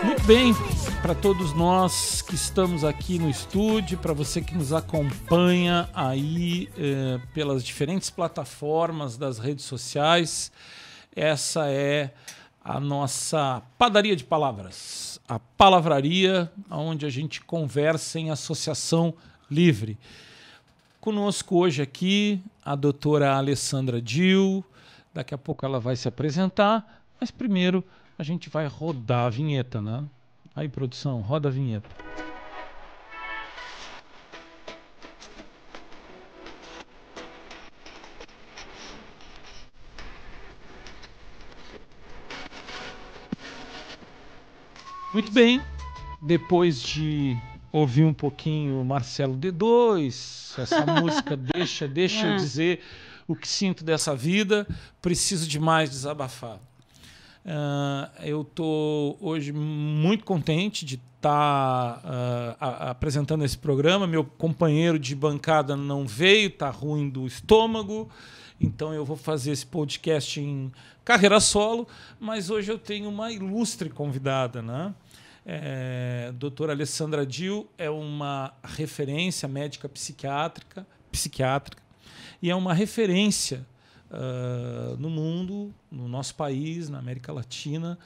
Muito bem, para todos nós que estamos aqui no estúdio, para você que nos acompanha aí pelas diferentes plataformas das redes sociais, essa é a nossa padaria de palavras, a palavraria, onde a gente conversa em associação livre. Conosco hoje aqui a doutora Alessandra Dil, daqui a pouco ela vai se apresentar, mas primeiro a gente vai rodar a vinheta, né? Aí, produção, roda a vinheta. Muito bem, depois de ouvir um pouquinho Marcelo D2, essa música deixa eu dizer o que sinto dessa vida, preciso demais desabafar. Eu estou hoje muito contente de estar apresentando esse programa. Meu companheiro de bancada não veio, está ruim do estômago, então eu vou fazer esse podcast em carreira solo, mas hoje eu tenho uma ilustre convidada, né? Doutora Alessandra Dil é uma referência médica psiquiátrica e é uma referência no mundo, no nosso país, na América Latina,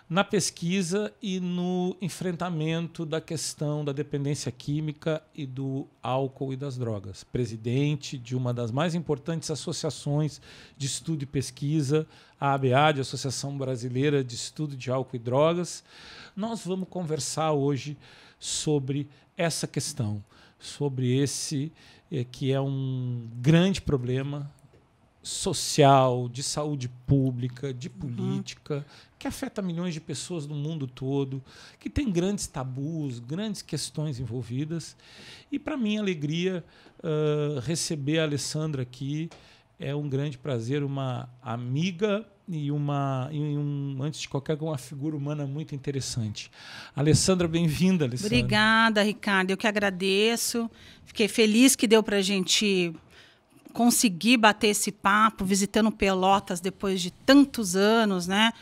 na pesquisa e no enfrentamento da questão da dependência química e do álcool e das drogas. Presidente de uma das mais importantes associações de estudo e pesquisa, a ABAD, Associação Brasileira de Estudo de Álcool e Drogas. Nós vamos conversar hoje sobre essa questão, sobre esse que é um grande problema social, de saúde pública, de política, que afeta milhões de pessoas no mundo todo, que tem grandes tabus, grandes questões envolvidas. E, para minha alegria, receber a Alessandra aqui é um grande prazer, uma amiga e antes de qualquer coisa, uma figura humana muito interessante. Alessandra, bem-vinda, Alessandra. Obrigada, Ricardo. Eu que agradeço. Fiquei feliz que deu para a gente conseguir bater esse papo, visitando Pelotas depois de tantos anos, né?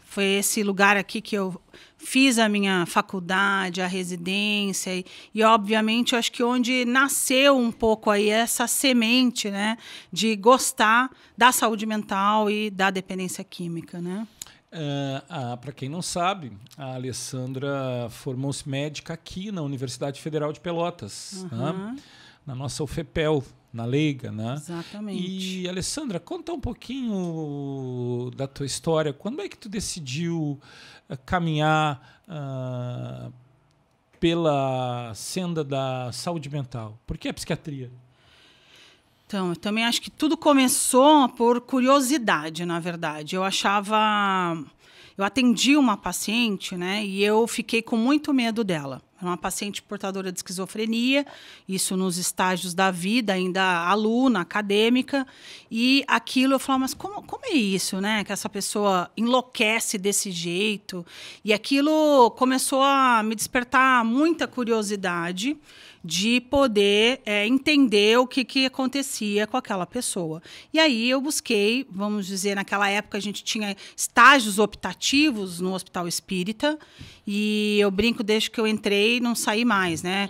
Foi esse lugar aqui que eu fiz a minha faculdade, a residência e obviamente, eu acho que onde nasceu um pouco aí essa semente, né, de gostar da saúde mental e da dependência química, né? Para quem não sabe, a Alessandra formou-se médica aqui na Universidade Federal de Pelotas, né? Na nossa UFPEL, na Leiga, né? Exatamente. E, Alessandra, conta um pouquinho da tua história. Quando é que tu decidiu caminhar pela senda da saúde mental? Por que a psiquiatria? Então, eu também acho que tudo começou por curiosidade, na verdade. Eu atendi uma paciente, né, e eu fiquei com muito medo dela. Era uma paciente portadora de esquizofrenia, isso nos estágios da vida, ainda aluna, acadêmica, e aquilo eu falava, mas como é isso, né? Que essa pessoa enlouquece desse jeito? E aquilo começou a me despertar muita curiosidade de poder entender o que acontecia com aquela pessoa. E aí eu busquei, vamos dizer, naquela época a gente tinha estágios optativos no Hospital Espírita, e eu brinco, desde que eu entrei, não saí mais, né?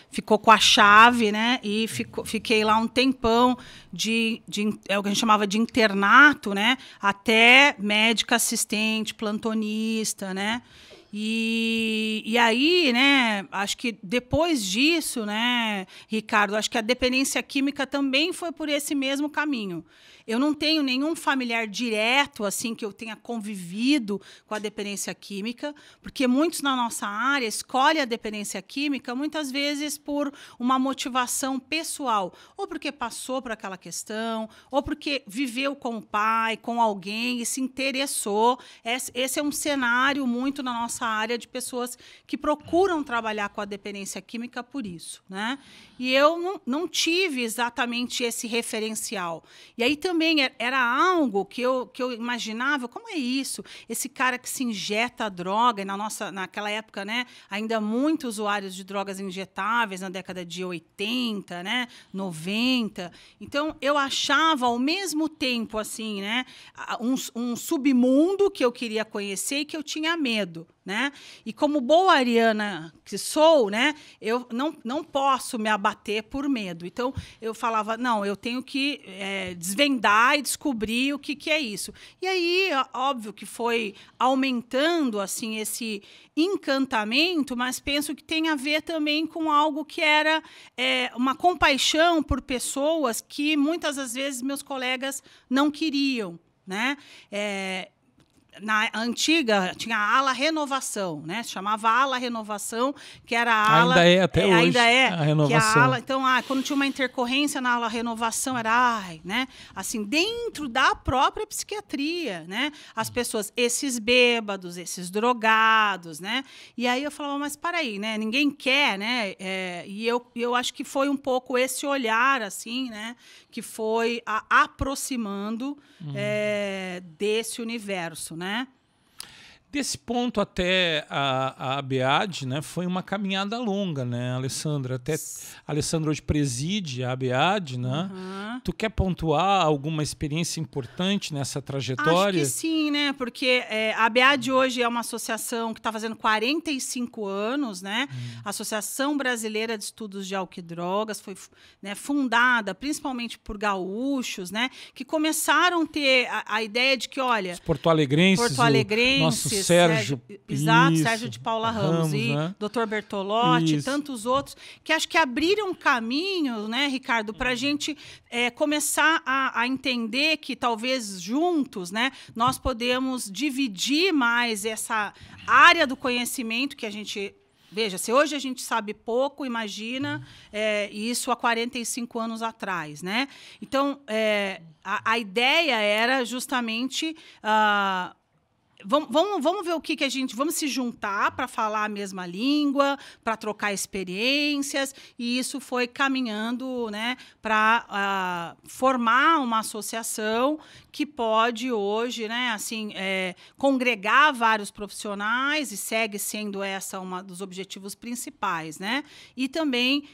Ficou com a chave, né? E fiquei lá um tempão é o que a gente chamava de internato, né? Até médica assistente, plantonista, né? E aí, né, acho que depois disso, né, Ricardo, acho que a dependência química também foi por esse mesmo caminho. Eu não tenho nenhum familiar direto, assim, que eu tenha convivido com a dependência química, porque muitos na nossa área escolhem a dependência química muitas vezes por uma motivação pessoal, ou porque passou por aquela questão, ou porque viveu com o pai, com alguém e se interessou. Esse é um cenário muito na nossa nossa área de pessoas que procuram trabalhar com a dependência química por isso, né? E eu não tive exatamente esse referencial. E aí também era algo que eu imaginava, como é isso? Esse cara que se injeta a droga, e naquela época, né, ainda muitos usuários de drogas injetáveis, na década de 80, né, 90. Então, eu achava, ao mesmo tempo, assim, né, um submundo que eu queria conhecer e que eu tinha medo, né? E como boa ariana que sou, né, eu não posso me abater por medo. Então, eu falava, não, eu tenho que desvendar e descobrir o que é isso. E aí, óbvio que foi aumentando assim esse encantamento, mas penso que tem a ver também com algo que era uma compaixão por pessoas que muitas das vezes meus colegas não queriam, né? Na antiga, tinha a ala renovação, né? Se chamava ala renovação, que era a ala... Ainda é, até hoje, ainda é, a renovação. Que a ala, então, quando tinha uma intercorrência na ala renovação, era, né? Assim, dentro da própria psiquiatria, né? As pessoas, esses bêbados, esses drogados, né? E aí eu falava, mas para aí, né? Ninguém quer, né? E eu acho que foi um pouco esse olhar, assim, né? Que foi aproximando desse universo, né? Desse ponto até a ABAD, né, foi uma caminhada longa, né, Alessandra? Até a Alessandra hoje preside a ABAD, né? Uhum. Tu quer pontuar alguma experiência importante nessa trajetória? Acho que sim, né? Porque a ABAD hoje é uma associação que está fazendo 45 anos, né? Associação Brasileira de Estudos de Álcool e Drogas, foi, né, fundada principalmente por gaúchos, né? Que começaram a ter a ideia de que, olha... Os porto-alegrenses, nosso Sérgio, exato, isso, Sérgio de Paula Ramos e né? Dr. Bertolotti, Isso. tantos outros, que acho que abriram caminho, né, Ricardo, para a gente começar a entender que talvez juntos, né, nós podemos dividir mais essa área do conhecimento que a gente... Veja, se hoje a gente sabe pouco, imagina isso há 45 anos atrás, né? Então, a ideia era justamente... Vamos ver o que a gente... Vamos se juntar para falar a mesma língua, para trocar experiências, e isso foi caminhando, né, para formar uma associação que pode hoje, né, assim, congregar vários profissionais, e segue sendo essa um dos objetivos principais, né? E também...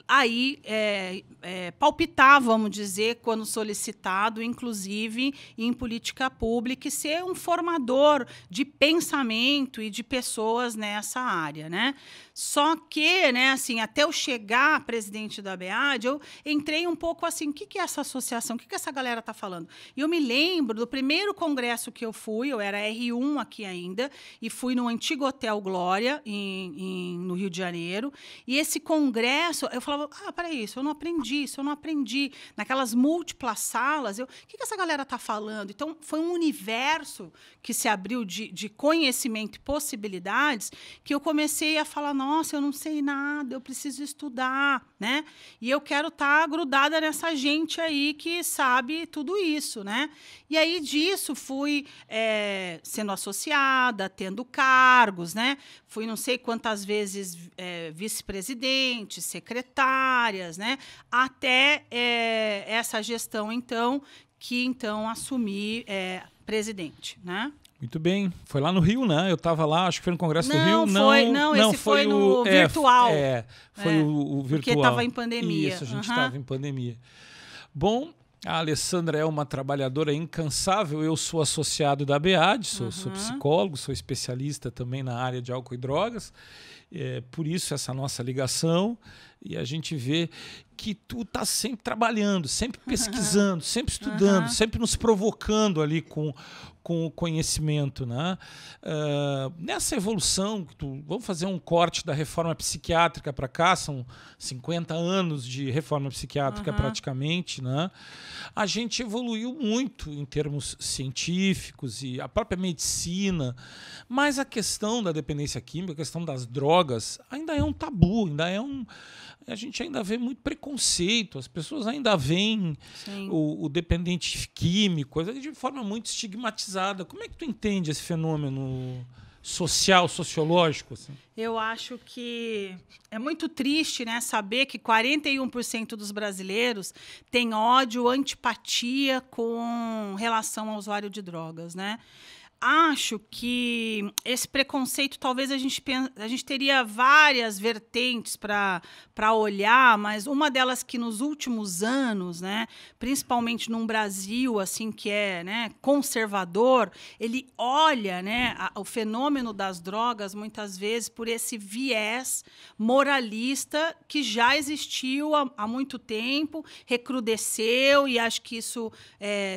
aí palpitar, vamos dizer, quando solicitado, inclusive em política pública, e ser um formador de pensamento e de pessoas nessa área, né? Só que, né, assim, até eu chegar presidente da ABAD, eu entrei um pouco assim, o que é essa associação? O que essa galera está falando? E eu me lembro do primeiro congresso que eu fui, eu era R1 aqui ainda, e fui no antigo Hotel Glória, no Rio de Janeiro, e esse congresso, eu falava, peraí, isso eu não aprendi. Naquelas múltiplas salas, o que essa galera está falando? Então, foi um universo que se abriu de conhecimento e possibilidades que eu comecei a falar, nossa, eu não sei nada, eu preciso estudar, né? E eu quero estar grudada nessa gente aí que sabe tudo isso, né? E aí, disso, fui sendo associada, tendo cargos, né? Fui não sei quantas vezes vice-presidente, secretárias, né? Até essa gestão, então, que então assumi presidente, né? Muito bem. Foi lá no Rio, né? Eu estava lá, acho que foi no Congresso do Rio. Esse foi no virtual. Foi o virtual. Porque estava em pandemia. Isso, a gente estava em pandemia. Bom, a Alessandra é uma trabalhadora incansável. Eu sou associado da ABAD, sou psicólogo, sou especialista também na área de álcool e drogas. Por isso essa nossa ligação. E a gente vê que tu tá sempre trabalhando, sempre pesquisando, sempre estudando, sempre nos provocando ali com o conhecimento, né? Nessa evolução, vamos fazer um corte da reforma psiquiátrica para cá, são 50 anos de reforma psiquiátrica praticamente, né? A gente evoluiu muito em termos científicos e a própria medicina, mas a questão da dependência química, a questão das drogas, ainda é um tabu, a gente ainda vê muito preconceito, as pessoas ainda veem o dependente químico de forma muito estigmatizada. Como é que tu entende esse fenômeno, social, sociológico? Assim? Eu acho que é muito triste, né, saber que 41% dos brasileiros têm ódio, antipatia com relação ao usuário de drogas, né? Acho que esse preconceito, talvez a gente teria várias vertentes para olhar, mas uma delas que nos últimos anos, né, principalmente num Brasil assim que é, né, conservador, ele olha, né, o fenômeno das drogas muitas vezes por esse viés moralista que já existiu há muito tempo, recrudesceu, e acho que isso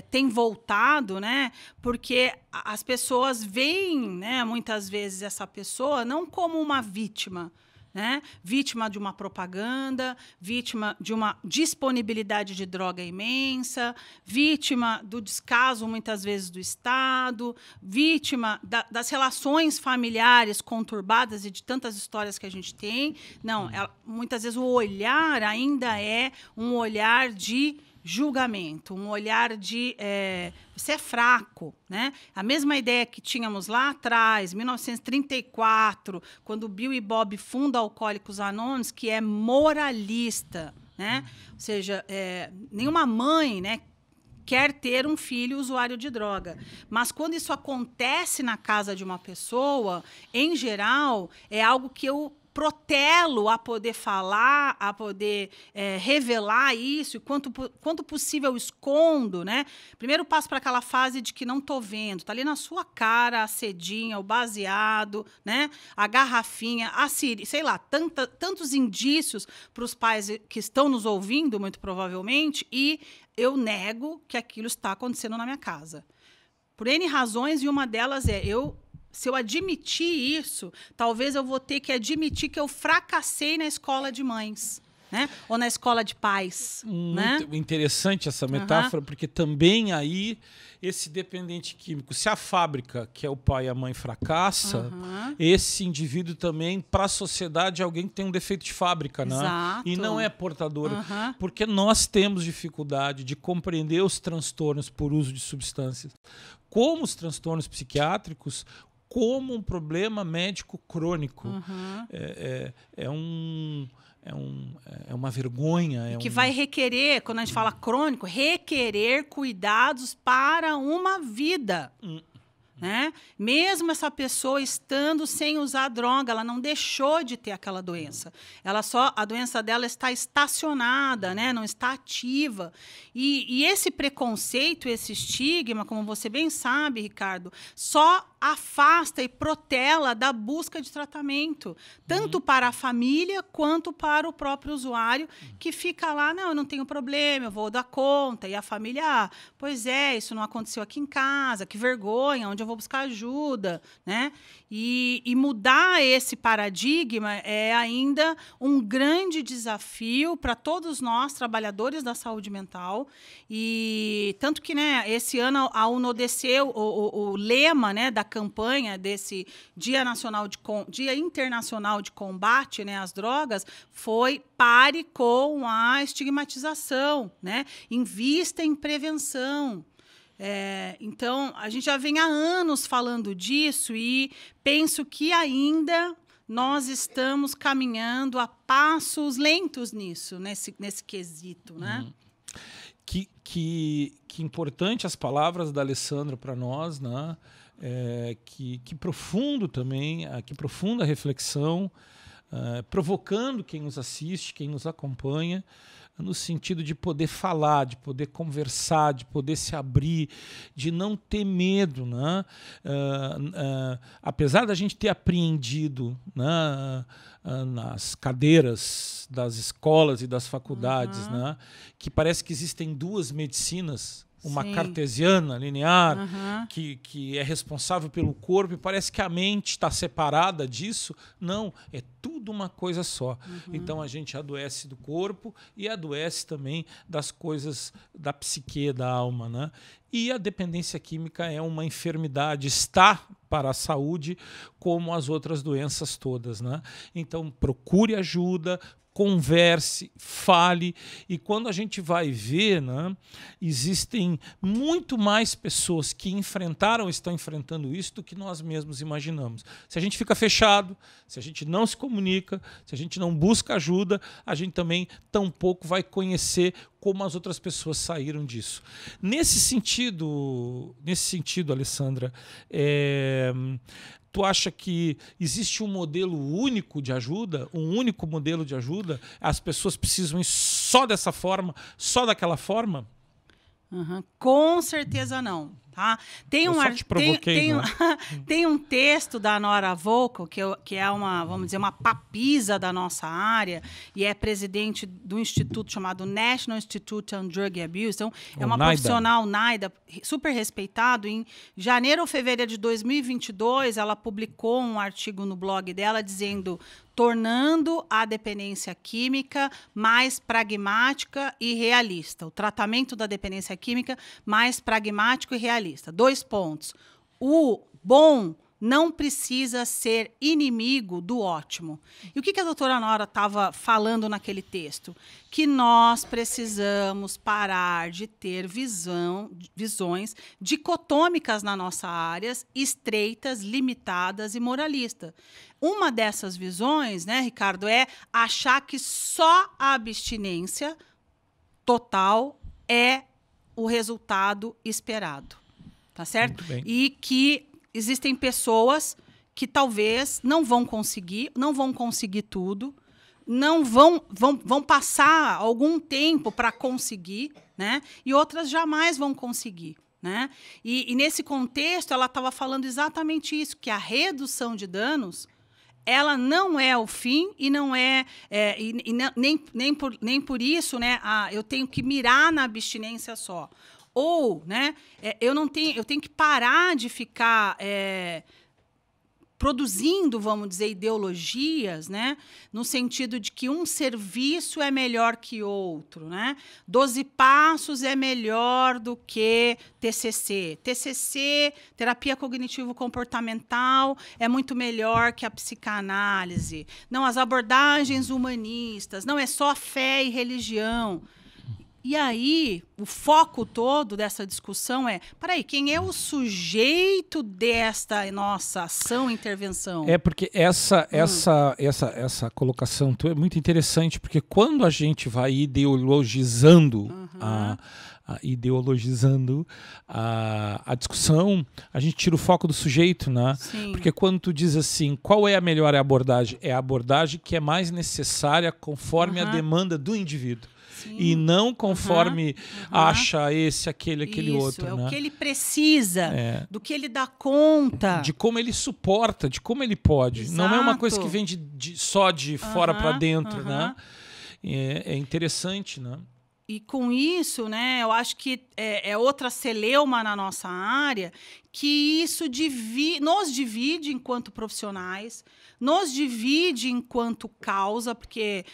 tem voltado, né, porque as pessoas veem, né, muitas vezes essa pessoa não como uma vítima, né? Vítima de uma propaganda, vítima de uma disponibilidade de droga imensa, vítima do descaso, muitas vezes, do Estado, vítima das relações familiares conturbadas e de tantas histórias que a gente tem. Não, muitas vezes o olhar ainda é um olhar de julgamento, um olhar de você é fraco, né? A mesma ideia que tínhamos lá atrás, 1934, quando Bill e Bob fundam Alcoólicos Anônimos, que é moralista, né? Ou seja, nenhuma mãe, né, quer ter um filho usuário de droga. Mas quando isso acontece na casa de uma pessoa, em geral, é algo que eu protelo a poder falar, a poder revelar isso, e quanto possível escondo, né? Primeiro passo para aquela fase de que não estou vendo, está ali na sua cara a cedinha, o baseado, né? A garrafinha, a siri, sei lá, tantos indícios para os pais que estão nos ouvindo, muito provavelmente, e eu nego que aquilo está acontecendo na minha casa. Por N razões, e uma delas se eu admitir isso, talvez eu vou ter que admitir que eu fracassei na escola de mães, né? Ou na escola de pais. Muito né? interessante essa metáfora, porque também aí esse dependente químico, se a fábrica, que é o pai e a mãe, fracassa, esse indivíduo também, para a sociedade, é alguém que tem um defeito de fábrica, né? Exato. E não é portador. Porque nós temos dificuldade de compreender os transtornos por uso de substâncias, como os transtornos psiquiátricos, como um problema médico crônico. É uma vergonha. Que vai requerer, quando a gente fala crônico, requerer cuidados para uma vida. Né? Mesmo essa pessoa estando sem usar droga, ela não deixou de ter aquela doença. A doença dela está estacionada, né? Não está ativa. E esse preconceito, esse estigma, como você bem sabe, Ricardo, só afasta e protela da busca de tratamento, tanto para a família quanto para o próprio usuário, que fica lá, não, eu não tenho problema, eu vou dar conta, e a família, pois é, isso não aconteceu aqui em casa, que vergonha, onde eu vou buscar ajuda, né? E mudar esse paradigma é ainda um grande desafio para todos nós, trabalhadores da saúde mental, e tanto que, né, esse ano a UNODC, o lema, né, da campanha desse Dia Internacional de Combate, né, às drogas, foi pare com a estigmatização, né? Invista em prevenção. Então, a gente já vem há anos falando disso e penso que ainda nós estamos caminhando a passos lentos nisso, nesse quesito, né? Que importante as palavras da Alessandra para nós, né? Que profundo também, que profunda reflexão, provocando quem nos assiste, quem nos acompanha, no sentido de poder falar, de poder conversar, de poder se abrir, de não ter medo, né? Apesar da gente ter apreendido, né, nas cadeiras das escolas e das faculdades, né, que parece que existem duas medicinas, uma cartesiana, linear, que é responsável pelo corpo, e parece que a mente está separada disso. Não, é tudo uma coisa só. Então a gente adoece do corpo e adoece também das coisas da psique, da alma, né? E a dependência química é uma enfermidade, está para a saúde como as outras doenças todas, né? Então procure ajuda, converse, fale, e quando a gente vai ver, né, existem muito mais pessoas que enfrentaram, estão enfrentando isso do que nós mesmos imaginamos. Se a gente fica fechado, se a gente não se comunica, se a gente não busca ajuda, a gente também tampouco vai conhecer como as outras pessoas saíram disso. Nesse sentido, Alessandra, tu acha que existe um modelo único de ajuda, um único modelo de ajuda? As pessoas precisam ir só dessa forma, só daquela forma? Com certeza não. Tá? Tem um texto da Nora Volkow, que é uma, vamos dizer, uma papisa da nossa área, e é presidente do instituto chamado National Institute on Drug Abuse. Então, é uma profissional, NIDA, super respeitado. Em janeiro ou fevereiro de 2022, ela publicou um artigo no blog dela dizendo: tornando a dependência química mais pragmática e realista. O tratamento da dependência química mais pragmático e realista. 2 pontos. O bom não precisa ser inimigo do ótimo. E o que a doutora Nora estava falando naquele texto? Que nós precisamos parar de ter visões dicotômicas na nossa área, estreitas, limitadas e moralistas. Uma dessas visões, né, Ricardo, é achar que só a abstinência total é o resultado esperado. Tá certo? E que existem pessoas que talvez não vão conseguir tudo, não vão passar algum tempo para conseguir, né? E outras jamais vão conseguir. Né? E nesse contexto, ela estava falando exatamente isso, que a redução de danos ela não é o fim e não nem por isso, né, eu tenho que mirar na abstinência só. Ou, né, eu tenho que parar de ficar produzindo, vamos dizer, ideologias, né, no sentido de que um serviço é melhor que outro, né? 12 passos é melhor do que TCC. TCC, terapia cognitivo-comportamental, é muito melhor que a psicanálise. Não, as abordagens humanistas, não é só fé e religião. E aí, o foco todo dessa discussão é, peraí, quem é o sujeito desta nossa ação, intervenção? É porque essa colocação tua é muito interessante, porque quando a gente vai ideologizando a discussão, a gente tira o foco do sujeito, né? Sim. Porque quando tu diz assim, qual é a melhor abordagem? É a abordagem que é mais necessária conforme a demanda do indivíduo. Sim. E não conforme acha esse, aquele outro. É né? O que ele precisa, do que ele dá conta. De como ele suporta, de como ele pode. Exato. Não é uma coisa que vem só de fora para dentro. Né? É interessante, né? E com isso, né, eu acho que é outra celeuma na nossa área, que isso nos divide enquanto profissionais, nos divide enquanto causa, porque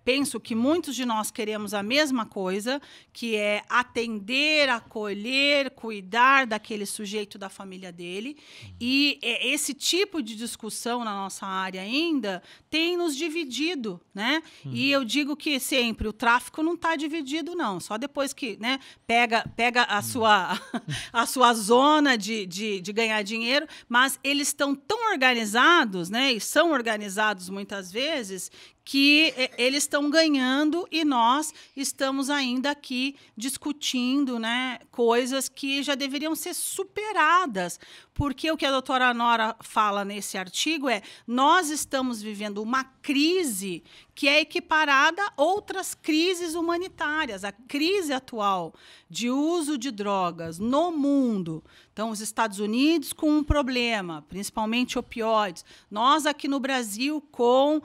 penso que muitos de nós queremos a mesma coisa, que é atender, acolher, cuidar daquele sujeito da família dele. E esse tipo de discussão na nossa área ainda tem nos dividido, né? E eu digo que sempre o tráfico não está dividido, não. Só depois que, né, pega a sua zona de ganhar dinheiro, mas eles estão tão organizados, né, e são organizados muitas vezes, que eles estão ganhando e nós estamos ainda aqui discutindo, né, coisas que já deveriam ser superadas. Porque o que a doutora Nora fala nesse artigo é: nós estamos vivendo uma crise que é equiparada a outras crises humanitárias. A crise atual de uso de drogas no mundo. Então, os Estados Unidos com um problema, principalmente opioides. Nós aqui no Brasil com...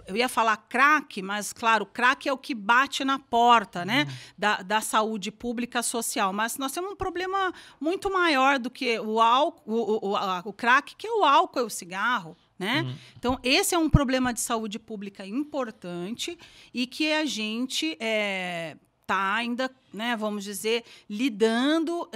eu ia falar crack, mas, claro, crack é o que bate na porta, né, da saúde pública social. Mas nós temos um problema muito maior do que o álcool, o crack, que é o álcool e o cigarro. Né? Então, esse é um problema de saúde pública importante e que a gente está ainda, né, vamos dizer, lidando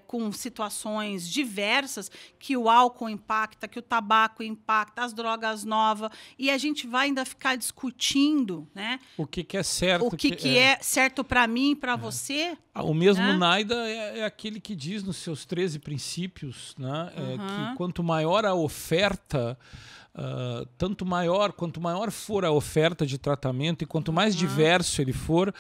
com situações diversas que o álcool impacta, que o tabaco impacta, as drogas novas, e a gente vai ainda ficar discutindo, né, o que é certo. O que é certo para mim e para você. O mesmo, né? Naida é aquele que diz nos seus 13 princípios, né, que quanto maior a oferta, quanto maior for a oferta de tratamento e quanto mais diverso ele for,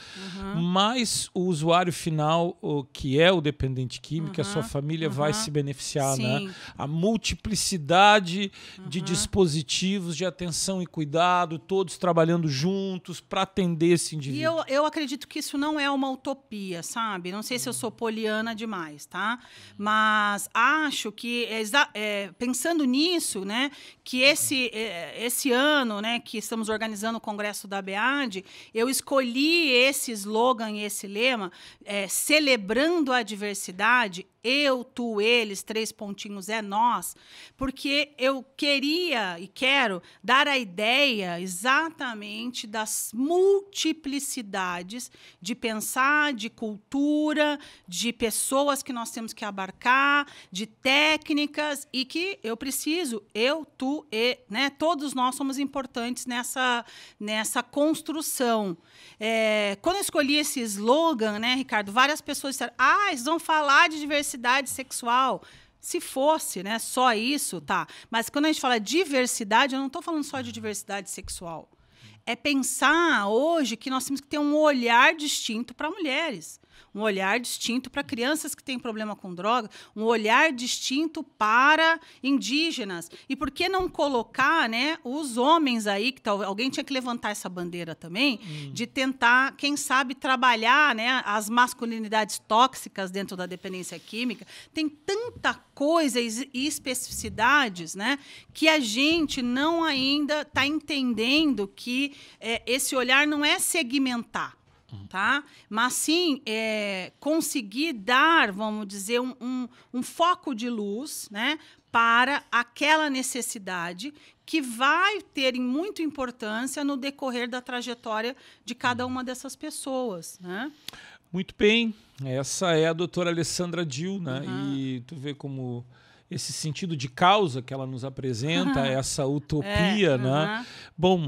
mais o usuário final, que é o dependente químico, a sua família vai se beneficiar. Né? A multiplicidade de dispositivos de atenção e cuidado, todos trabalhando juntos para atender esse indivíduo. E eu acredito que isso não é uma utopia, sabe? Não sei se eu sou poliana demais, tá? Mas acho que, pensando nisso, né, que esse ano, né, que estamos organizando o Congresso da ABAD, eu escolhi esse slogan e esse lema, celebrando a diversidade, eu, tu, eles, 3 pontinhos é nós, porque eu queria e quero dar a ideia exatamente das multiplicidades de pensar, de cultura, de pessoas que nós temos que abarcar, de técnicas, e que eu preciso, eu, tu, né, todos nós somos importantes nessa construção. Quando eu escolhi esse slogan, né, Ricardo, várias pessoas disseram, eles vão falar de diversidade sexual. Se fosse, né, só isso, tá. Mas quando a gente fala diversidade, eu não estou falando só de diversidade sexual. É pensar hoje que nós temos que ter um olhar distinto para mulheres, um olhar distinto para crianças que têm problema com droga, um olhar distinto para indígenas. E por que não colocar, né, os homens aí, que alguém tinha que levantar essa bandeira também, de tentar, quem sabe, trabalhar, né, as masculinidades tóxicas dentro da dependência química. Tem tanta coisa e especificidades, né, que a gente não ainda está entendendo que esse olhar não é segmentar. Tá? Mas sim conseguir dar, vamos dizer, um foco de luz, né, para aquela necessidade que vai ter muita importância no decorrer da trajetória de cada uma dessas pessoas. Né? Muito bem, essa é a doutora Alessandra Dil, né? E tu vê como esse sentido de causa que ela nos apresenta, essa utopia, né? Bom,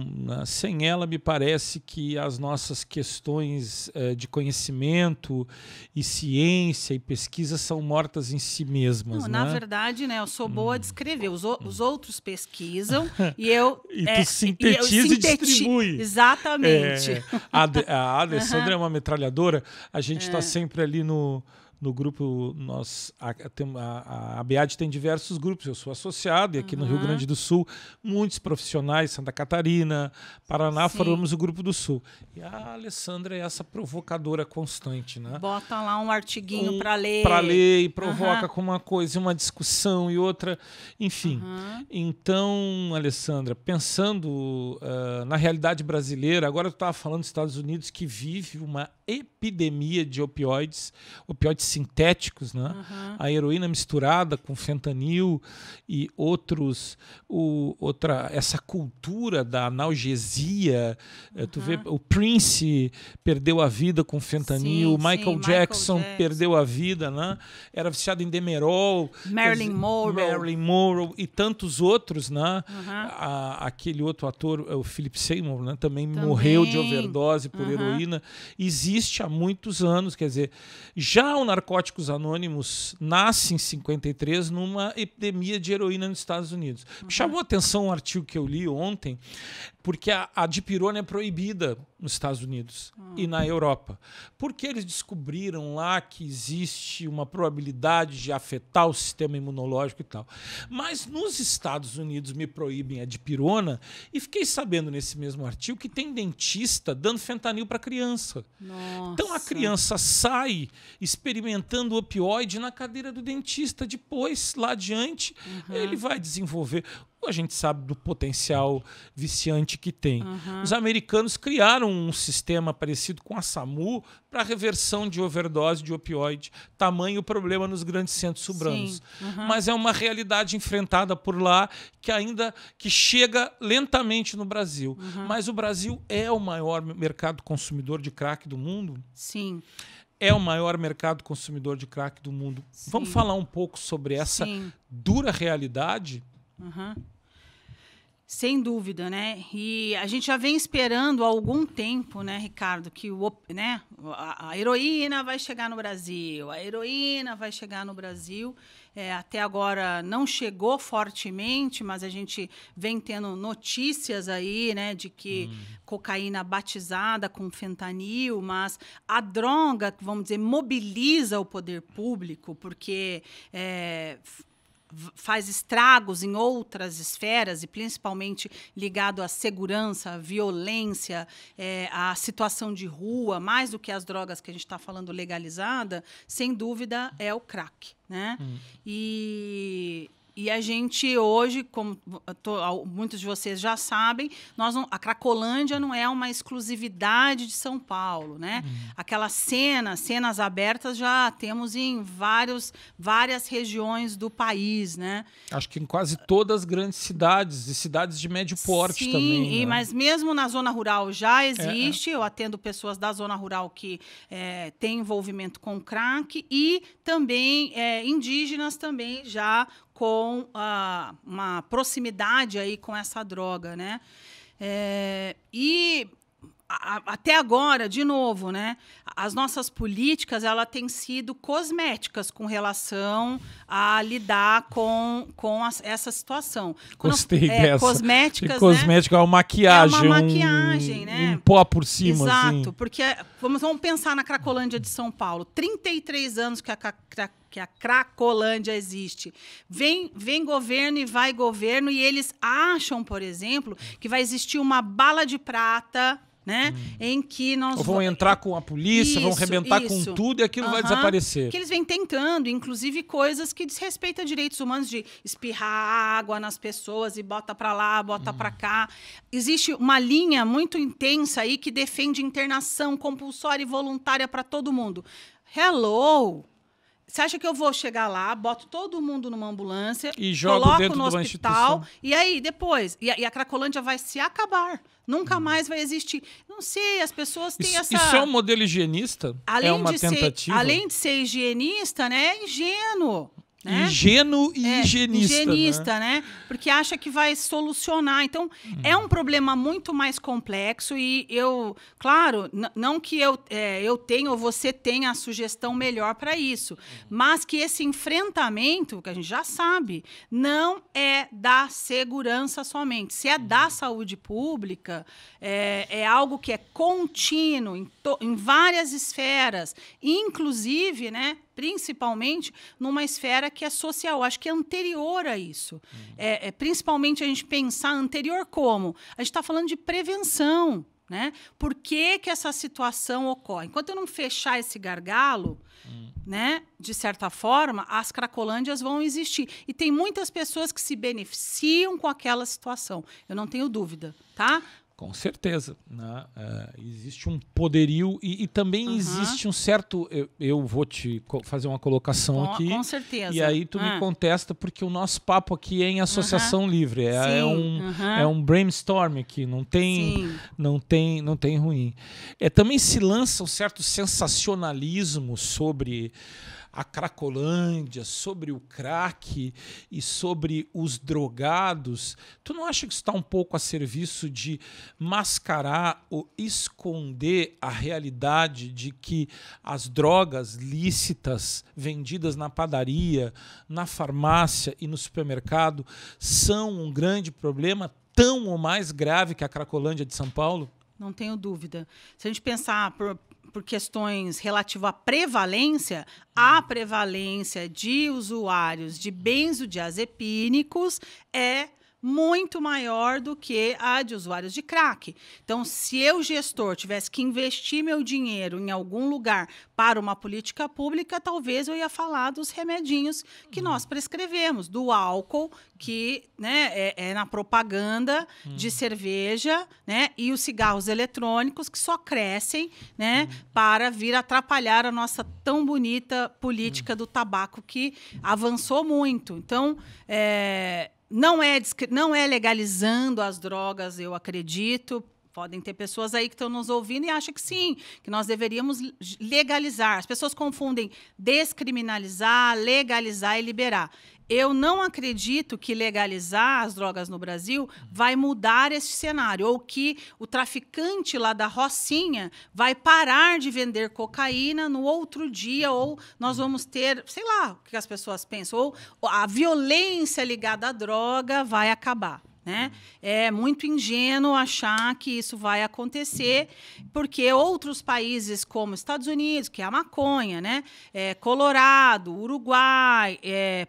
sem ela me parece que as nossas questões de conhecimento e ciência e pesquisa são mortas em si mesmas. Não, né? Na verdade, né, eu sou boa de escrever. Os outros pesquisam e eu... E tu sintetiza e distribui. Exatamente. A Alessandra é uma metralhadora. A gente está sempre ali no grupo, a ABAD tem diversos grupos, eu sou associado, e aqui no Rio Grande do Sul, muitos profissionais, Santa Catarina, Paraná, formamos o Grupo do Sul. E a Alessandra é essa provocadora constante. Né? Bota lá um artiguinho para ler. Para ler e provoca com uma coisa, uma discussão e outra, enfim. Então, Alessandra, pensando na realidade brasileira, agora tu estava falando dos Estados Unidos, que vive uma epidemia de opioides sintéticos, né? A heroína misturada com fentanil e essa cultura da analgesia. Tu vê, o Prince perdeu a vida com fentanil, Michael Jackson perdeu a vida, né? Era viciado em Demerol, Marilyn Monroe e tantos outros, né? Aquele outro ator, o Philip Seymour, né? Também morreu de overdose por heroína. Existe há muitos anos, quer dizer, já o Narcóticos Anônimos nasce em 53 numa epidemia de heroína nos Estados Unidos. Me chamou a atenção um artigo que eu li ontem, porque a dipirona é proibida nos Estados Unidos e na Europa. Porque eles descobriram lá que existe uma probabilidade de afetar o sistema imunológico e tal. Mas nos Estados Unidos me proíbem a dipirona e fiquei sabendo nesse mesmo artigo que tem dentista dando fentanil para criança. Nossa. Então a criança sai experimentando opioide na cadeira do dentista. Depois, lá adiante, ele vai desenvolver... a gente sabe do potencial viciante que tem. Os americanos criaram um sistema parecido com a SAMU para reversão de overdose de opioide, tamanho o problema nos grandes centros urbanos. Mas é uma realidade enfrentada por lá que chega lentamente no Brasil. Mas o Brasil é o maior mercado consumidor de crack do mundo? Sim. É o maior mercado consumidor de crack do mundo. Sim. Vamos falar um pouco sobre essa dura realidade? Sem dúvida, né? E a gente já vem esperando há algum tempo, né, Ricardo, que a heroína vai chegar no Brasil, a heroína vai chegar no Brasil. Até agora não chegou fortemente, mas a gente vem tendo notícias aí, né, de que cocaína batizada com fentanil, mas a droga, vamos dizer, mobiliza o poder público, porque faz estragos em outras esferas, e principalmente ligado à segurança, à violência, à situação de rua, mais do que as drogas que a gente está falando legalizada, sem dúvida é o crack, né? E a gente hoje, como muitos de vocês já sabem, a Cracolândia não é uma exclusividade de São Paulo, né? Aquelas cenas abertas já temos em várias regiões do país, né? Acho que em quase todas as grandes cidades, e cidades de médio porte também. Sim, né? Mas mesmo na zona rural já existe. Eu atendo pessoas da zona rural que têm envolvimento com crack, e também indígenas também já com uma proximidade aí com essa droga, né? Até agora, de novo, né, as nossas políticas têm sido cosméticas com relação a lidar com essa situação. Gostei dessa. Cosméticas, cosmética, né? É uma maquiagem. É uma maquiagem, né? Um pó por cima. Exato, assim. Porque vamos pensar na Cracolândia de São Paulo. 33 anos que a Cracolândia existe. Vem governo e vai governo, e eles acham, por exemplo, que vai existir uma bala de prata, né? Em que nós vão entrar com a polícia, vão arrebentar com tudo, e aquilo vai desaparecer. Que eles vêm tentando, inclusive coisas que desrespeitam direitos humanos, de espirrar água nas pessoas e bota para lá, bota para cá. Existe uma linha muito intensa aí que defende internação compulsória e voluntária para todo mundo. Hello! Você acha que eu vou chegar lá, boto todo mundo numa ambulância, e jogo coloco dentro no de uma hospital, instituição. E aí depois? E a Cracolândia vai se acabar. Nunca mais vai existir. Não sei, as pessoas têm essa... Isso é um modelo higienista? É uma tentativa? Além de ser higienista, né? É ingênuo. Né? Ingênuo e higienista, né? Porque acha que vai solucionar. Então, é um problema muito mais complexo, e claro, não que eu tenha ou você tenha a sugestão melhor para isso, mas que esse enfrentamento, que a gente já sabe, não é da segurança somente. Se é da saúde pública, é algo que é contínuo em várias esferas, inclusive, né, principalmente numa esfera que é social, acho que é anterior a isso. Principalmente a gente pensar anterior como? A gente está falando de prevenção, né? Por que essa situação ocorre? Enquanto eu não fechar esse gargalo, né, de certa forma, as cracolândias vão existir. E tem muitas pessoas que se beneficiam com aquela situação. Eu não tenho dúvida, tá? Com certeza, né? Existe um poderio e também existe um certo... Eu vou te fazer uma colocação aqui. Com certeza. E aí tu me contesta, porque o nosso papo aqui é em associação livre. É um brainstorm aqui, não tem ruim. Também se lança um certo sensacionalismo sobre a Cracolândia, sobre o crack e sobre os drogados. Tu não acha que isso está um pouco a serviço de mascarar ou esconder a realidade de que as drogas lícitas vendidas na padaria, na farmácia e no supermercado são um grande problema, tão ou mais grave que a Cracolândia de São Paulo? Não tenho dúvida. Se a gente pensar por questões relativas à prevalência, a prevalência de usuários de benzodiazepínicos é muito maior do que a de usuários de crack. Então, se eu, gestor, tivesse que investir meu dinheiro em algum lugar para uma política pública, talvez eu ia falar dos remedinhos que nós prescrevemos, do álcool, que, né, é na propaganda de cerveja, né, e os cigarros eletrônicos, que só crescem, né, para vir atrapalhar a nossa tão bonita política do tabaco, que avançou muito. Então, não é legalizando as drogas, eu acredito. Podem ter pessoas aí que estão nos ouvindo e acham que sim, que nós deveríamos legalizar. As pessoas confundem descriminalizar, legalizar e liberar. Eu não acredito que legalizar as drogas no Brasil vai mudar esse cenário, ou que o traficante lá da Rocinha vai parar de vender cocaína no outro dia, ou nós vamos ter, sei lá, o que as pessoas pensam, ou a violência ligada à droga vai acabar. Né? É muito ingênuo achar que isso vai acontecer, porque outros países como Estados Unidos, que é a maconha, né? Colorado, Uruguai,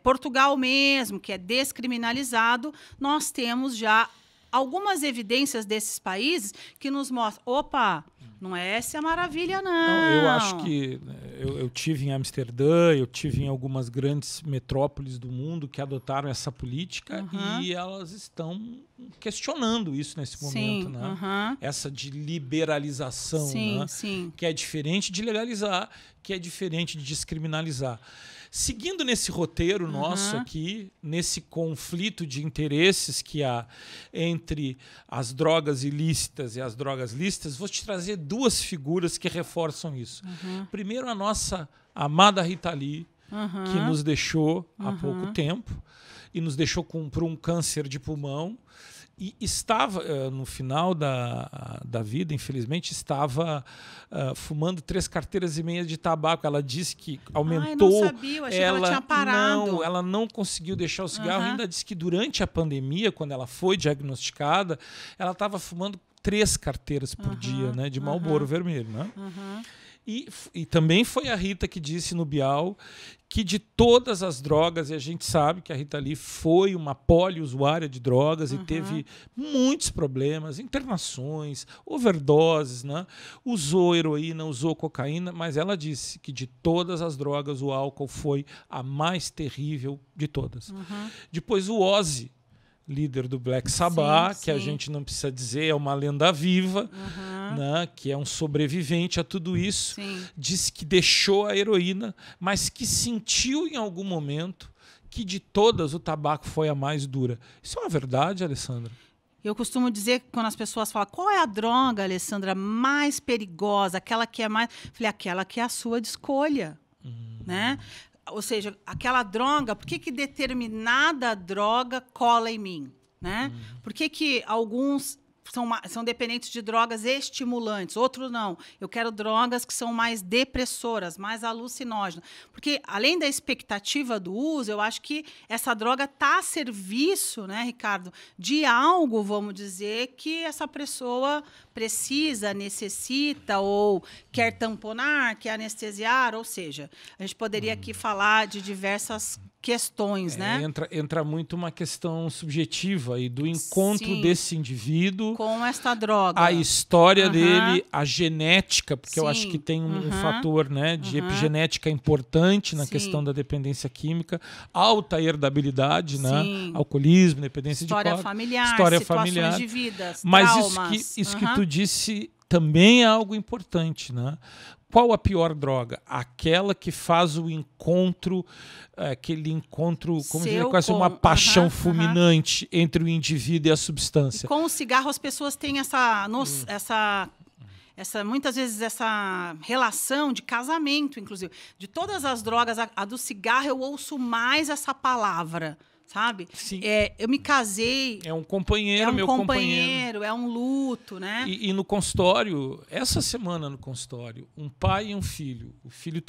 Portugal mesmo, que é descriminalizado, nós temos já algumas evidências desses países que nos mostram, opa, não é essa a maravilha, não. Eu acho que eu tive em Amsterdã, eu tive em algumas grandes metrópoles do mundo que adotaram essa política e elas estão questionando isso nesse momento, né? Essa de liberalização, né? Que é diferente de legalizar, que é diferente de descriminalizar. Seguindo nesse roteiro nosso aqui, nesse conflito de interesses que há entre as drogas ilícitas e as drogas lícitas, vou te trazer duas figuras que reforçam isso. Primeiro, a nossa amada Rita Lee, que nos deixou há pouco tempo, e nos deixou por um câncer de pulmão. E estava, no final da vida, infelizmente, estava fumando 3,5 carteiras de tabaco. Ela disse que aumentou. Eu não sabia, eu achei que ela tinha parado. Não, ela não conseguiu deixar o cigarro. Ainda disse que durante a pandemia, quando ela foi diagnosticada, ela estava fumando 3 carteiras por dia, né, de Marlboro vermelho. Né? E também foi a Rita que disse no Bial que de todas as drogas, e a gente sabe que a Rita Lee foi uma poliusuária de drogas e teve muitos problemas, internações, overdoses, né? Usou heroína, usou cocaína, mas ela disse que de todas as drogas o álcool foi a mais terrível de todas. Depois o Ozzy, líder do Black Sabbath, que a gente não precisa dizer, é uma lenda viva, né, que é um sobrevivente a tudo isso, disse que deixou a heroína, mas que sentiu em algum momento que de todas o tabaco foi a mais dura. Isso é uma verdade, Alessandra? Eu costumo dizer que quando as pessoas falam qual é a droga, Alessandra, mais perigosa, aquela que é mais... Falei, aquela que é a sua de escolha, né? Ou seja, aquela droga, por que determinada droga cola em mim? Né? Por que alguns são dependentes de drogas estimulantes, outros não? Eu quero drogas que são mais depressoras, mais alucinógenas. Porque, além da expectativa do uso, eu acho que essa droga está a serviço, né, Ricardo, de algo, vamos dizer, que essa pessoa precisa, necessita, ou quer tamponar, quer anestesiar, ou seja, a gente poderia aqui falar de diversas questões, né? Entra muito uma questão subjetiva e do encontro desse indivíduo com esta droga, a história dele, a genética, porque eu acho que tem um fator, né, de epigenética importante na questão da dependência química, alta herdabilidade, né, alcoolismo, dependência história de familiar, história situações familiar, de vida, mas traumas. isso que tu disse também é algo importante, né? Qual a pior droga? Aquela que faz o encontro, aquele encontro, como dizer, quase uma paixão fulminante entre o indivíduo e a substância. E com o cigarro as pessoas têm muitas vezes essa relação de casamento, inclusive. De todas as drogas, a do cigarro eu ouço mais essa palavra. Sabe? Sim. Eu me casei. É um companheiro, meu companheiro. É um luto, né? E no consultório, essa semana no consultório, um pai e um filho. O filho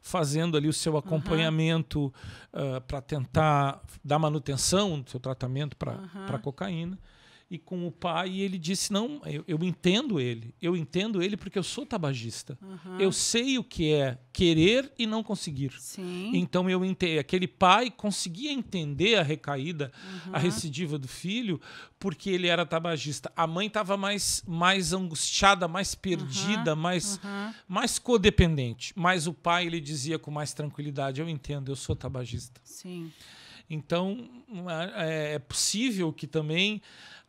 fazendo ali o seu acompanhamento para tentar dar manutenção no seu tratamento para cocaína. e com o pai, e ele disse, não, eu entendo ele porque eu sou tabagista. Eu sei o que é querer e não conseguir. Sim. Então, eu entendo. Aquele pai conseguia entender a recaída, a recidiva do filho, porque ele era tabagista. A mãe estava mais angustiada, mais perdida, mais codependente. Mas o pai, ele dizia com mais tranquilidade, eu entendo, eu sou tabagista. Sim. Então, é possível que também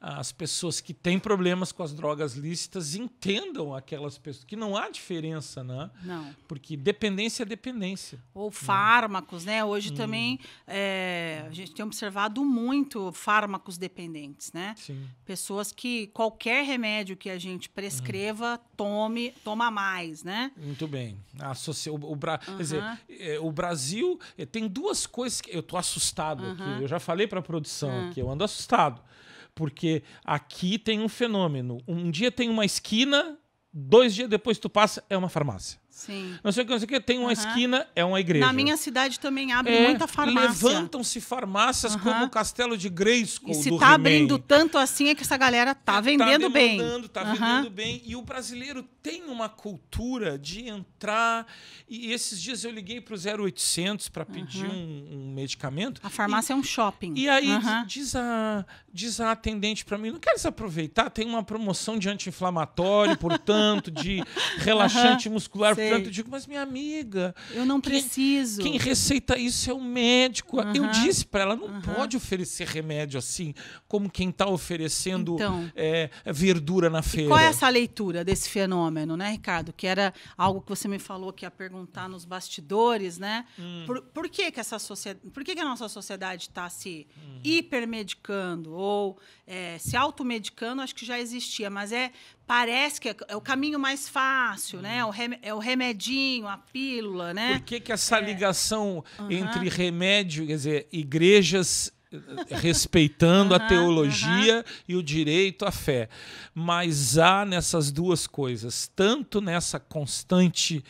as pessoas que têm problemas com as drogas lícitas entendam aquelas pessoas, que não há diferença, né? Não. Porque dependência é dependência. Ou fármacos, né? Hoje também a gente tem observado muito fármacos dependentes, né? Sim. Pessoas que qualquer remédio que a gente prescreva, toma mais, né? Muito bem. Quer dizer, o Brasil tem duas coisas que eu estou assustado aqui. Eu já falei para a produção aqui, eu ando assustado. Porque aqui tem um fenômeno. Um dia tem uma esquina, 2 dias depois tu passa, é uma farmácia. Sim. Não sei o que, tem uma esquina, é uma igreja. Na minha cidade também abre muita farmácia. Levantam-se farmácias como o Castelo de Grayskull e se do tá He-Man. abrindo tanto assim é que essa galera tá vendendo bem. Tá vendendo bem. E o brasileiro tem uma cultura de entrar... E esses dias eu liguei para o 0800 para pedir um medicamento. A farmácia é um shopping. E aí diz a atendente para mim, não queres aproveitar? Tem uma promoção de anti-inflamatório, portanto, de relaxante muscular. Portanto, eu digo, mas minha amiga... Eu não preciso. Quem receita isso é o médico. Eu disse para ela, não pode oferecer remédio assim, como quem está oferecendo verdura na feira. E qual é essa leitura desse fenômeno, né, Ricardo? Que era algo que você me falou que ia perguntar nos bastidores, né? Por que essa sociedade, por que a nossa sociedade está se hipermedicando ou se automedicando? Acho que já existia, mas parece que é o caminho mais fácil, né? É o remedinho, a pílula, né? Por que essa ligação entre remédio, quer dizer, igrejas respeitando a teologia e o direito à fé? Mas há nessas duas coisas, tanto nessa constante,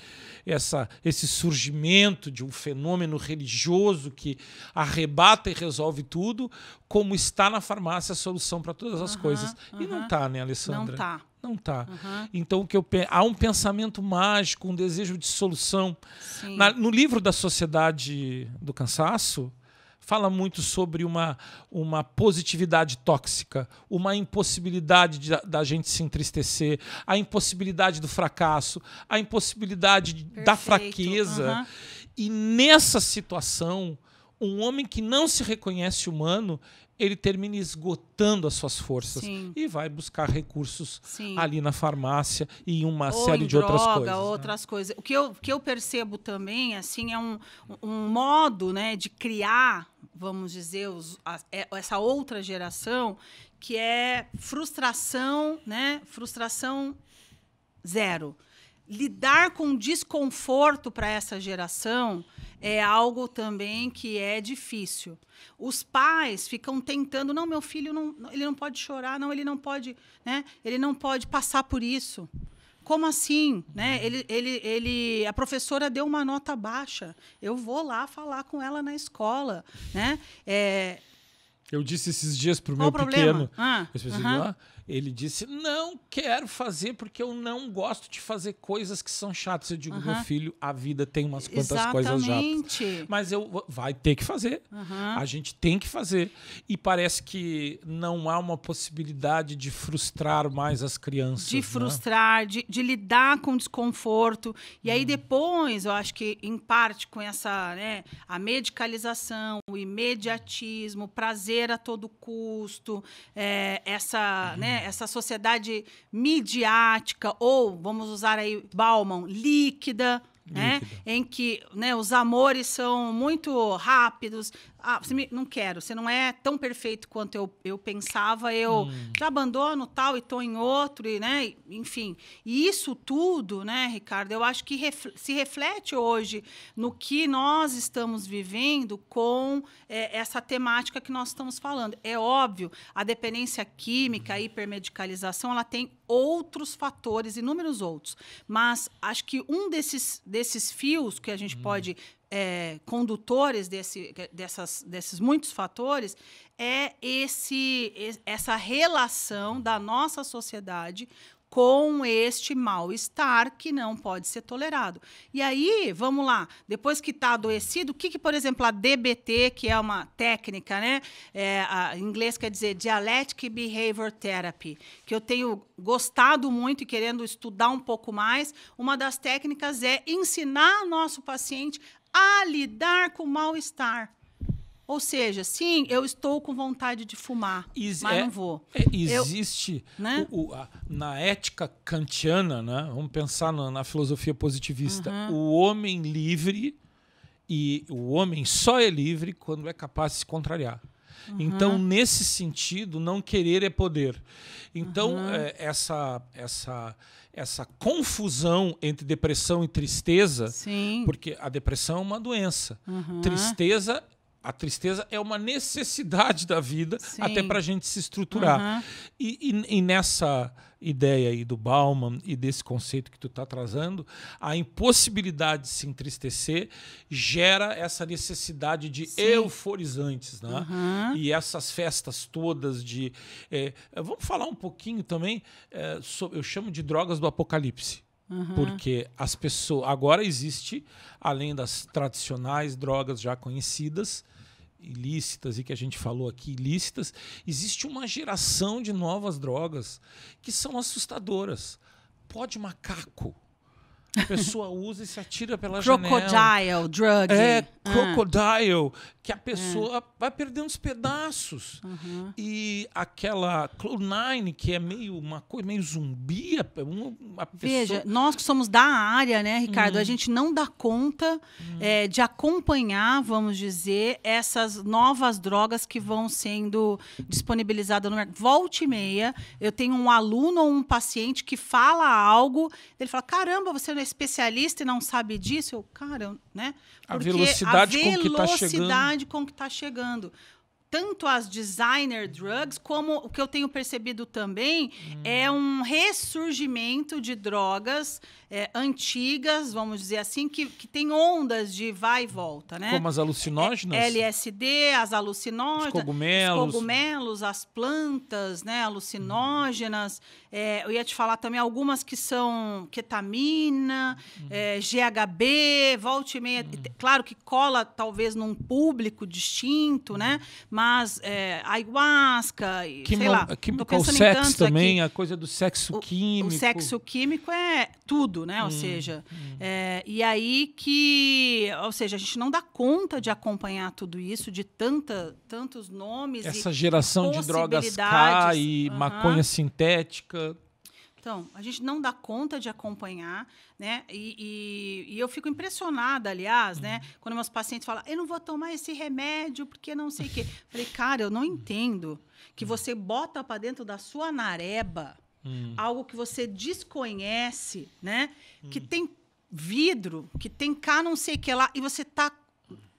esse surgimento de um fenômeno religioso que arrebata e resolve tudo, como está na farmácia a solução para todas as coisas. E não está, né, Alessandra? Não está. Não está. Então, há um pensamento mágico, um desejo de solução. No livro da Sociedade do Cansaço, fala muito sobre uma positividade tóxica, uma impossibilidade da gente se entristecer, a impossibilidade do fracasso, a impossibilidade da fraqueza. E nessa situação, um homem que não se reconhece humano, ele termina esgotando as suas forças e vai buscar recursos ali na farmácia e uma série de outras coisas. Outras coisas. O que eu percebo também assim, é um modo, né, de criar, vamos dizer, essa outra geração, que é frustração, né? Frustração zero. Lidar com desconforto para essa geração é algo também que é difícil. Os pais ficam tentando, não, meu filho ele não pode chorar, não, ele não pode, né? Ele não pode passar por isso. Como assim? Né? A professora deu uma nota baixa. Eu vou lá falar com ela na escola, né? Eu disse esses dias para o meu pequeno. Ele disse, não quero fazer porque eu não gosto de fazer coisas que são chatas. Eu digo, meu filho, a vida tem umas quantas coisas chatas. Mas vai ter que fazer. A gente tem que fazer. E parece que não há uma possibilidade de frustrar mais as crianças. De frustrar, de lidar com desconforto. E aí depois, eu acho que, em parte, com essa, né, a medicalização, o imediatismo, o prazer a todo custo, essa sociedade midiática, ou, vamos usar aí Bauman, líquida, né? Em que, né, os amores são muito rápidos. Não quero, você não é tão perfeito quanto eu pensava, eu já abandono tal e estou em outro, né? Enfim. E isso tudo, né, Ricardo, eu acho que se reflete hoje no que nós estamos vivendo com essa temática que nós estamos falando. É óbvio, a dependência química, a hipermedicalização, ela tem outros fatores, inúmeros outros. Mas acho que um desses fios que a gente pode condutores desses muitos fatores é essa relação da nossa sociedade com este mal-estar que não pode ser tolerado. E aí, vamos lá, depois que está adoecido, o que, por exemplo, a DBT, que é uma técnica, né? Em inglês quer dizer Dialectic Behavior Therapy, que eu tenho gostado muito e querendo estudar um pouco mais, uma das técnicas é ensinar nosso paciente a lidar com o mal-estar. Ou seja, sim, eu estou com vontade de fumar, mas não vou. Existe, né? Na ética kantiana, né? Vamos pensar na filosofia positivista, o homem livre e o homem só é livre quando é capaz de se contrariar. Então, nesse sentido, não querer é poder. Então, essa confusão entre depressão e tristeza, sim. porque a depressão é uma doença, a tristeza é uma necessidade da vida, sim, até para a gente se estruturar. E nessa ideia aí do Bauman e desse conceito que tu está trazendo, a impossibilidade de se entristecer gera essa necessidade de, sim, euforizantes, né? E essas festas todas de... vamos falar um pouquinho também, eu chamo de drogas do apocalipse. Porque as pessoas... Agora existe, além das tradicionais drogas já conhecidas, ilícitas e que a gente falou aqui, ilícitas, existe uma geração de novas drogas que são assustadoras. Pó de macaco. A pessoa usa e se atira pela janela. Crocodile drug. Crocodile, que a pessoa vai perdendo os pedaços. E aquela Cloud9, que é uma coisa meio zumbi. Veja, nós que somos da área, né, Ricardo, a gente não dá conta de acompanhar, vamos dizer, essas novas drogas que vão sendo disponibilizadas no mercado. Volta e meia, eu tenho um aluno ou um paciente que fala algo, ele fala, caramba, você não é especialista e não sabe disso? Eu, cara, né? Porque a velocidade com que está chegando. Tanto as designer drugs, como o que eu tenho percebido também é um ressurgimento de drogas antigas, vamos dizer assim, que tem ondas de vai e volta, né? Como as alucinógenas? LSD, as alucinógenas, os cogumelos, as plantas, né, alucinógenas. Eu ia te falar também algumas que são ketamina, GHB, volta e meia. Claro que cola talvez num público distinto, né? Mas ayahuasca, sei lá. Chemical sex também, aqui. A coisa do sexo químico. O sexo químico é tudo, né? Ou seja, e aí ou seja, a gente não dá conta de acompanhar tudo isso, de tantos nomes. Essa geração de drogas K e maconha sintética. Então, a gente não dá conta de acompanhar, né? E eu fico impressionada, aliás, né? Quando meus pacientes falam, eu não vou tomar esse remédio porque não sei o quê. Falei, cara, eu não entendo que você bota para dentro da sua nareba algo que você desconhece, né? Que tem vidro, que tem cá não sei o que lá, e você está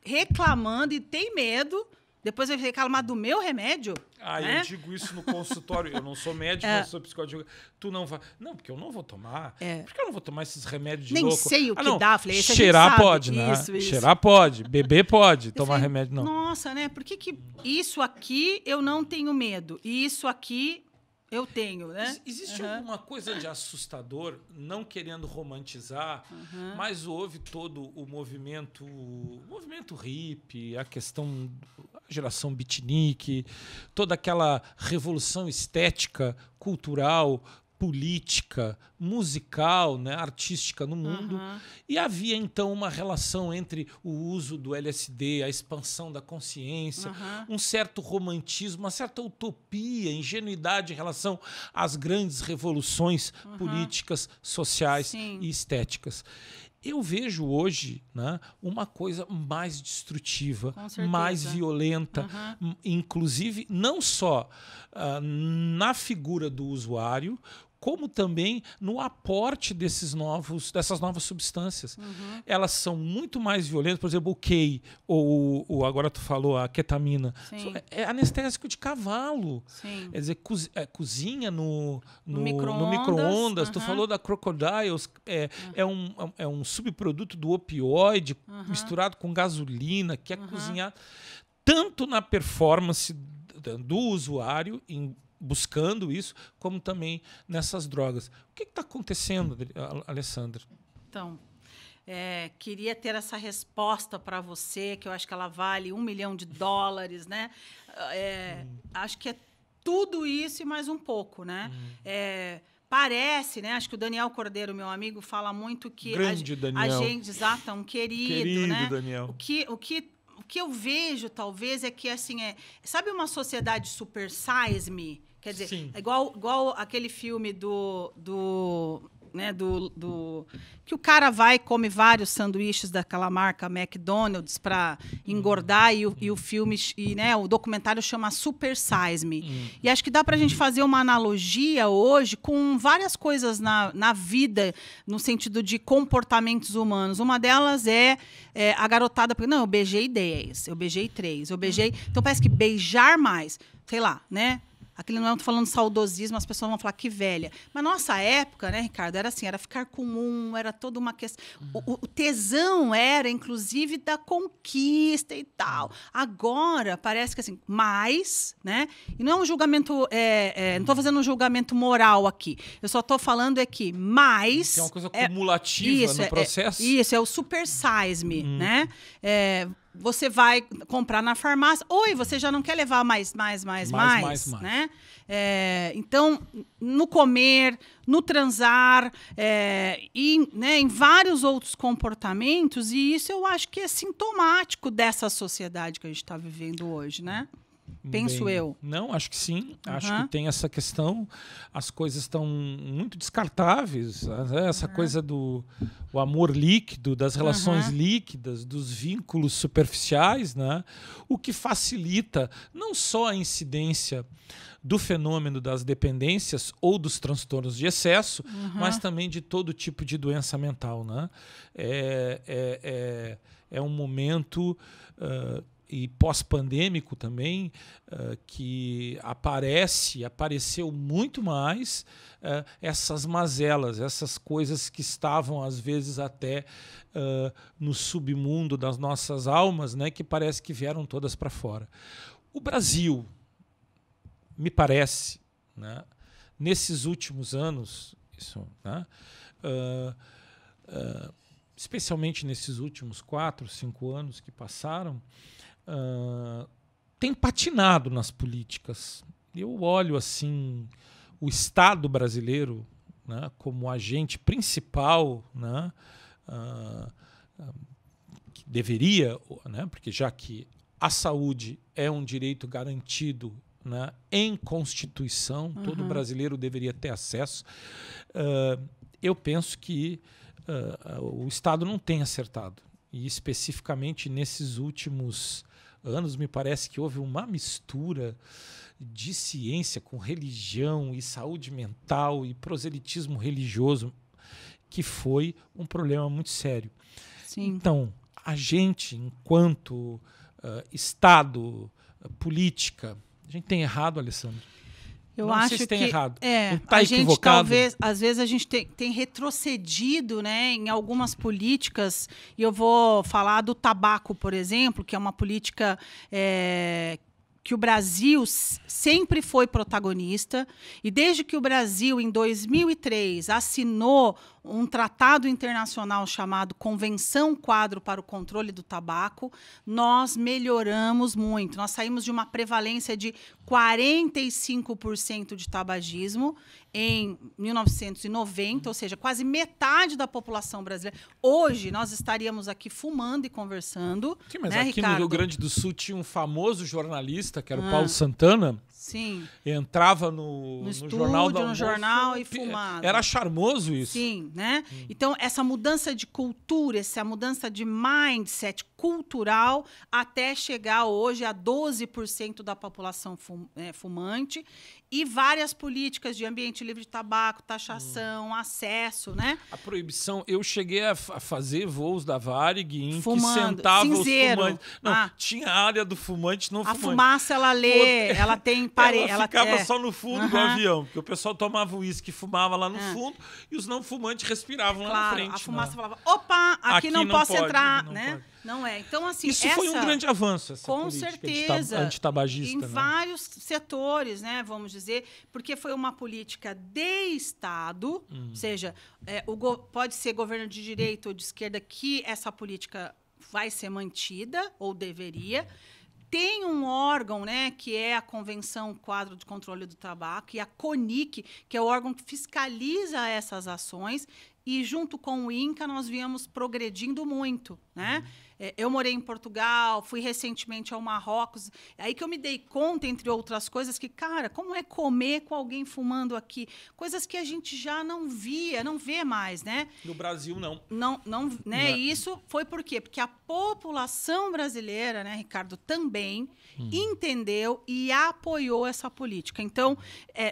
reclamando e tem medo. Depois vai reclamar do meu remédio? Né? Eu digo isso no consultório. Eu não sou médico, mas sou psicólogo. Tu não vai... Não, porque eu não vou tomar. Por que eu não vou tomar esses remédios de nem louco? Nem sei o que dá. Falei, cheirar pode, né? Isso. Cheirar pode. Beber pode. Tomar remédio, não. Nossa, né? Por que isso aqui eu não tenho medo? E isso aqui... eu tenho, né? Existe alguma coisa de assustador, não querendo romantizar, mas houve todo o movimento hippie, a questão da geração beatnik, toda aquela revolução estética, cultural, política, musical, né, artística no mundo. E havia, então, uma relação entre o uso do LSD, a expansão da consciência, um certo romantismo, uma certa utopia, ingenuidade em relação às grandes revoluções políticas, sociais e estéticas. Eu vejo hoje, né, uma coisa mais destrutiva, mais violenta, inclusive não só na figura do usuário, como também no aporte dessas novas substâncias. Elas são muito mais violentas, por exemplo, o K, ou agora tu falou a ketamina. Sim. É anestésico de cavalo. Sim. Quer dizer, cozinha no micro-ondas. micro-ondas. Tu falou da Crocodiles, é um subproduto do opioide misturado com gasolina, que é cozinhado tanto na performance do usuário, buscando isso, como também nessas drogas. O que está acontecendo, Alessandra? Então, queria ter essa resposta para você, que eu acho que ela vale $1 milhão, né? Acho que é tudo isso e mais um pouco, né? Parece, né? Acho que o Daniel Cordeiro, meu amigo, fala muito que Daniel. A gente, exato, um querido, né? Daniel. O que eu vejo, talvez, é que assim sabe uma sociedade super size me? Quer dizer, Sim. igual aquele filme que o cara vai e come vários sanduíches daquela marca McDonald's para engordar e o filme o documentário chama Super Size Me. E acho que dá para a gente fazer uma analogia hoje com várias coisas na vida, no sentido de comportamentos humanos. Uma delas é a garotada, porque não, eu beijei 10, eu beijei 3, eu beijei. Então parece que beijar mais, sei lá, né? Aquele não é falando saudosismo, as pessoas vão falar que velha. Mas nossa época, né, Ricardo, era assim, era ficar com era toda uma questão. O tesão era, inclusive, da conquista e tal. Agora, parece que assim, mais, né? E não é um julgamento, não estou fazendo um julgamento moral aqui. Eu só estou falando que mais. Tem uma coisa cumulativa no processo. Isso, é o super size me, né? Você vai comprar na farmácia. Oi, você já não quer levar mais, né? Então, no comer, no transar, em vários outros comportamentos, e isso eu acho que é sintomático dessa sociedade que a gente está vivendo hoje, né? Penso eu. Não, acho que sim. Acho que tem essa questão. As coisas estão muito descartáveis. Essa coisa do amor líquido, das relações líquidas, dos vínculos superficiais, né? O que facilita não só a incidência do fenômeno das dependências ou dos transtornos de excesso, mas também de todo tipo de doença mental, né? É um momento... e pós-pandêmico também, que apareceu muito mais essas mazelas, essas coisas que estavam, às vezes, até no submundo das nossas almas, né, que parece que vieram todas para fora. O Brasil, me parece, né, nesses últimos anos, especialmente nesses últimos 4, 5 anos que passaram, tem patinado nas políticas. Eu olho assim o Estado brasileiro, né, como agente principal, né, que deveria, né, porque já que a saúde é um direito garantido, né, em Constituição, todo brasileiro deveria ter acesso. Eu penso que o Estado não tem acertado. E especificamente nesses últimos anos, me parece que houve uma mistura de ciência com religião e saúde mental e proselitismo religioso, que foi um problema muito sério. Sim. Então, a gente, enquanto Estado, política, a gente tem errado, Alessandro? Eu não acho sei se tem que errado. Tá a gente talvez, às vezes a gente tem retrocedido, né, em algumas políticas, e eu vou falar do tabaco, por exemplo, que é uma política que o Brasil sempre foi protagonista, e desde que o Brasil, em 2003, assinou um tratado internacional chamado Convenção Quadro para o Controle do Tabaco, nós melhoramos muito. Nós saímos de uma prevalência de 45% de tabagismo em 1990, ou seja, quase metade da população brasileira. Hoje, nós estaríamos aqui fumando e conversando. Sim, mas né, aqui Ricardo? no Rio Grande do Sul tinha um famoso jornalista, que era o Paulo Santana, Sim. Entrava no estúdio, jornal do no almoço, jornal e fumava. Era charmoso isso. Sim, né? Então, essa mudança de cultura, essa mudança de mindset cultural, até chegar hoje a 12% da população fumante, e várias políticas de ambiente livre de tabaco, taxação, acesso, né? A proibição, eu cheguei a fazer voos da Varig em Fumando, que sentava cinzeiro. os fumantes. Não, tinha a área do fumante, não A fumante. fumaça, ela lê, ela tem parede. Ela ficava só no fundo do Aham. avião, porque o pessoal tomava uísque e fumava lá no fundo, e os não fumantes respiravam lá na frente. A fumaça né? falava, opa, aqui não posso pode, entrar, não né? pode. Não é. Então, assim, Isso foi um grande avanço, essa com política certeza, antitabagista. em né? vários setores, né, vamos dizer, porque foi uma política de Estado, ou seja, pode ser governo de direita ou de esquerda que essa política vai ser mantida, ou deveria. Tem um órgão, né, que é a Convenção Quadro de Controle do Tabaco, e a CONIC, que é o órgão que fiscaliza essas ações, e junto com o INCA nós viemos progredindo muito, né? Eu morei em Portugal, fui recentemente ao Marrocos, aí que eu me dei conta, entre outras coisas, que, cara, como é comer com alguém fumando aqui? Coisas que a gente já não vê mais, né? No Brasil, não. Não, né? E isso foi por quê? Porque a população brasileira, né, Ricardo, também entendeu e apoiou essa política. Então,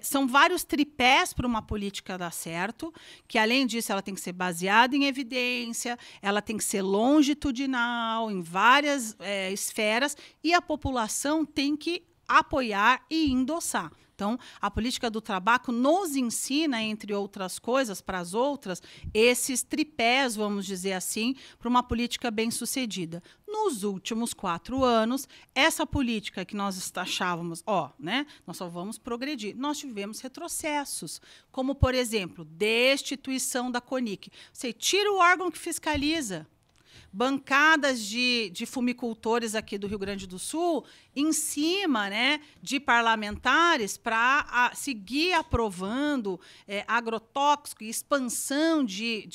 são vários tripés para uma política dar certo, que, além disso, ela tem que ser baseada em evidência, ela tem que ser longitudinal, em várias esferas, e a população tem que apoiar e endossar. Então, a política do tabaco nos ensina, entre outras coisas, para as outras, esses tripés, vamos dizer assim, para uma política bem-sucedida. Nos últimos 4 anos, essa política que nós achávamos, né, nós só vamos progredir. Nós tivemos retrocessos, como, por exemplo, destituição da CONIC. Você tira o órgão que fiscaliza. Bancadas de fumicultores aqui do Rio Grande do Sul em cima, né, de parlamentares para seguir aprovando agrotóxico e expansão de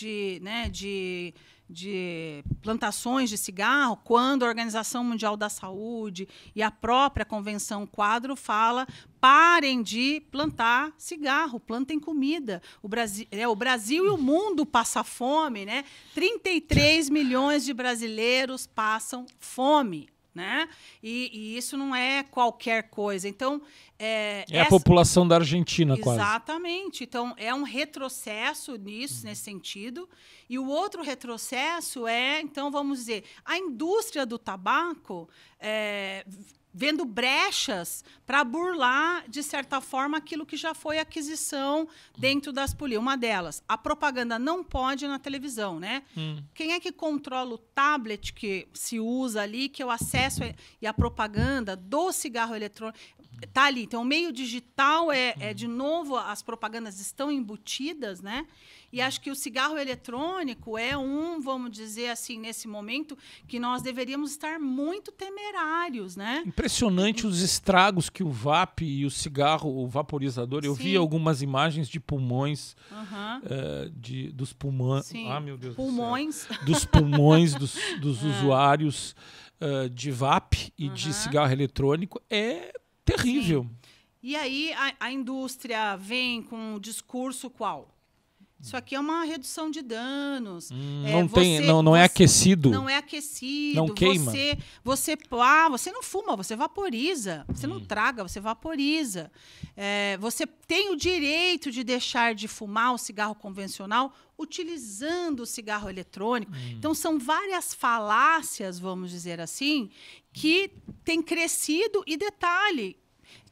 plantações de cigarro, quando a Organização Mundial da Saúde e a própria Convenção Quadro fala: parem de plantar cigarro, plantem comida. O Brasil e o mundo passam fome, né? 33 milhões de brasileiros passam fome, né? E isso não é qualquer coisa. Então, a população da Argentina, quase. Exatamente. Então, é um retrocesso nesse sentido. E o outro retrocesso então, vamos dizer, a indústria do tabaco vendo brechas para burlar, de certa forma, aquilo que já foi aquisição dentro das políticas. Uma delas, a propaganda não pode na televisão, né? Quem é que controla o tablet que se usa ali, que é o acesso e a propaganda do cigarro eletrônico? Está ali. Então, o meio digital de novo, as propagandas estão embutidas, né? E acho que o cigarro eletrônico vamos dizer assim, nesse momento, que nós deveríamos estar muito temerários, né? Impressionante os estragos que o VAP e o cigarro, o vaporizador. Eu vi algumas imagens de pulmões, dos pulmões. Sim. Ah, meu Deus pulmões. do céu. Dos pulmões dos usuários de VAP e de cigarro eletrônico. É terrível. Sim. E aí a indústria vem com um discurso qual? Isso aqui é uma redução de danos. Não é aquecido. Não é aquecido. Não queima. Você não fuma, você vaporiza. Você não traga, você vaporiza. Você tem o direito de deixar de fumar o cigarro convencional utilizando o cigarro eletrônico. Então, são várias falácias, vamos dizer assim, que têm crescido e, detalhe,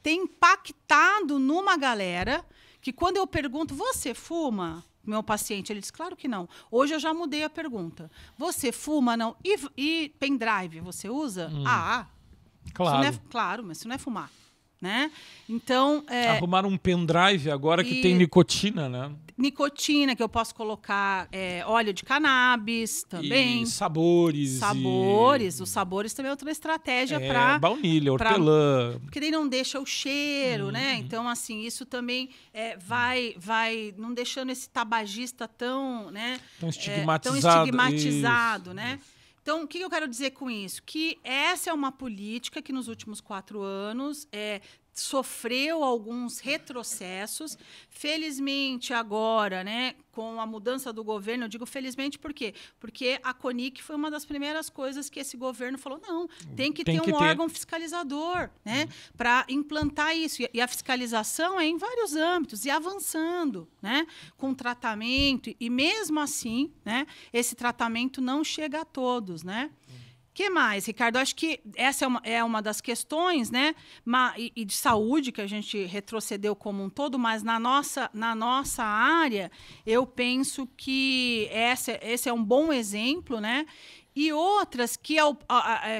tem impactado numa galera que, quando eu pergunto, você fuma? Meu paciente, ele diz, claro que não. Hoje eu já mudei a pergunta. Você fuma, não? E pendrive, você usa? Claro. Claro, mas isso não é fumar, né? Então... Arrumaram um pendrive agora que tem nicotina, né? Nicotina, que eu posso colocar óleo de cannabis também. E sabores. Os sabores também é outra estratégia para... baunilha, hortelã. Porque daí não deixa o cheiro, né? Então, assim, isso também vai não deixando esse tabagista tão, né? Tão estigmatizado. Né? Então, o que eu quero dizer com isso? Que essa é uma política que nos últimos 4 anos sofreu alguns retrocessos. Felizmente, agora, né, com a mudança do governo, eu digo felizmente por quê? Porque a CONIC foi uma das primeiras coisas que esse governo falou, não, tem que ter um órgão fiscalizador, né, para implantar isso. E a fiscalização é em vários âmbitos, e avançando, né, com tratamento, e mesmo assim, né, esse tratamento não chega a todos, né? Que mais, Ricardo? Acho que essa é uma das questões, né? E de saúde, que a gente retrocedeu como um todo, mas na nossa área, eu penso que esse é um bom exemplo, né? E outras que,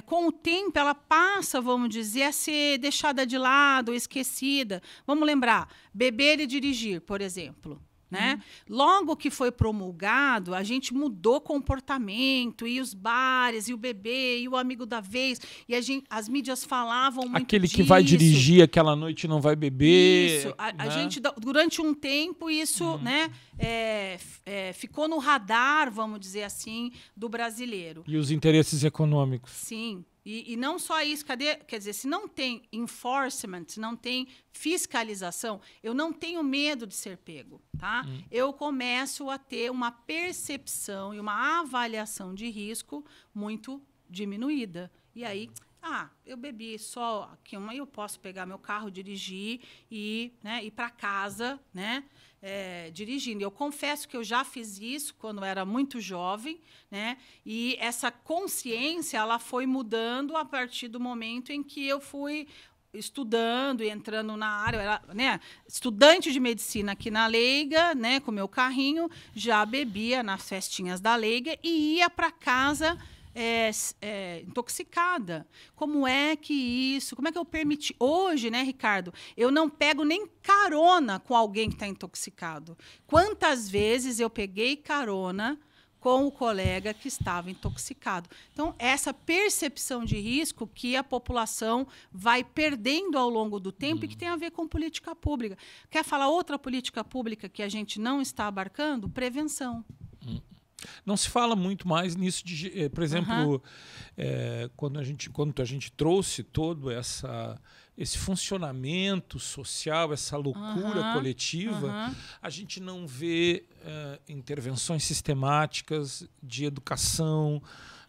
com o tempo, ela passa, vamos dizer, a ser deixada de lado, esquecida. Vamos lembrar, beber e dirigir, por exemplo. Né? Logo que foi promulgado, a gente mudou comportamento, e os bares, e o bebê, e o amigo da vez, e as mídias falavam muito aquele disso. que vai dirigir aquela noite não vai beber. Isso, a gente, durante um tempo, isso né, ficou no radar, vamos dizer assim, do brasileiro. E os interesses econômicos. Sim. E não só isso, quer dizer, se não tem enforcement, se não tem fiscalização, eu não tenho medo de ser pego, tá? Eu começo a ter uma percepção e uma avaliação de risco muito diminuída. E aí, eu bebi só aqui eu posso pegar meu carro, dirigir e, né, ir para casa, né? Dirigindo. Eu confesso que eu já fiz isso quando eu era muito jovem, né? E essa consciência ela foi mudando a partir do momento em que eu fui estudando e entrando na área. Eu era, né, estudante de medicina aqui na Leiga, né, com meu carrinho, já bebia nas festinhas da Leiga e ia para casa intoxicada. Como é que eu permiti? Hoje, né, Ricardo, eu não pego nem carona com alguém que está intoxicado. Quantas vezes eu peguei carona com o colega que estava intoxicado? Então, essa percepção de risco que a população vai perdendo ao longo do tempo e que tem a ver com política pública. Quer falar outra política pública que a gente não está abarcando? Prevenção. Não se fala muito mais nisso, por exemplo, quando a gente trouxe todo esse funcionamento social, essa loucura coletiva, a gente não vê intervenções sistemáticas de educação,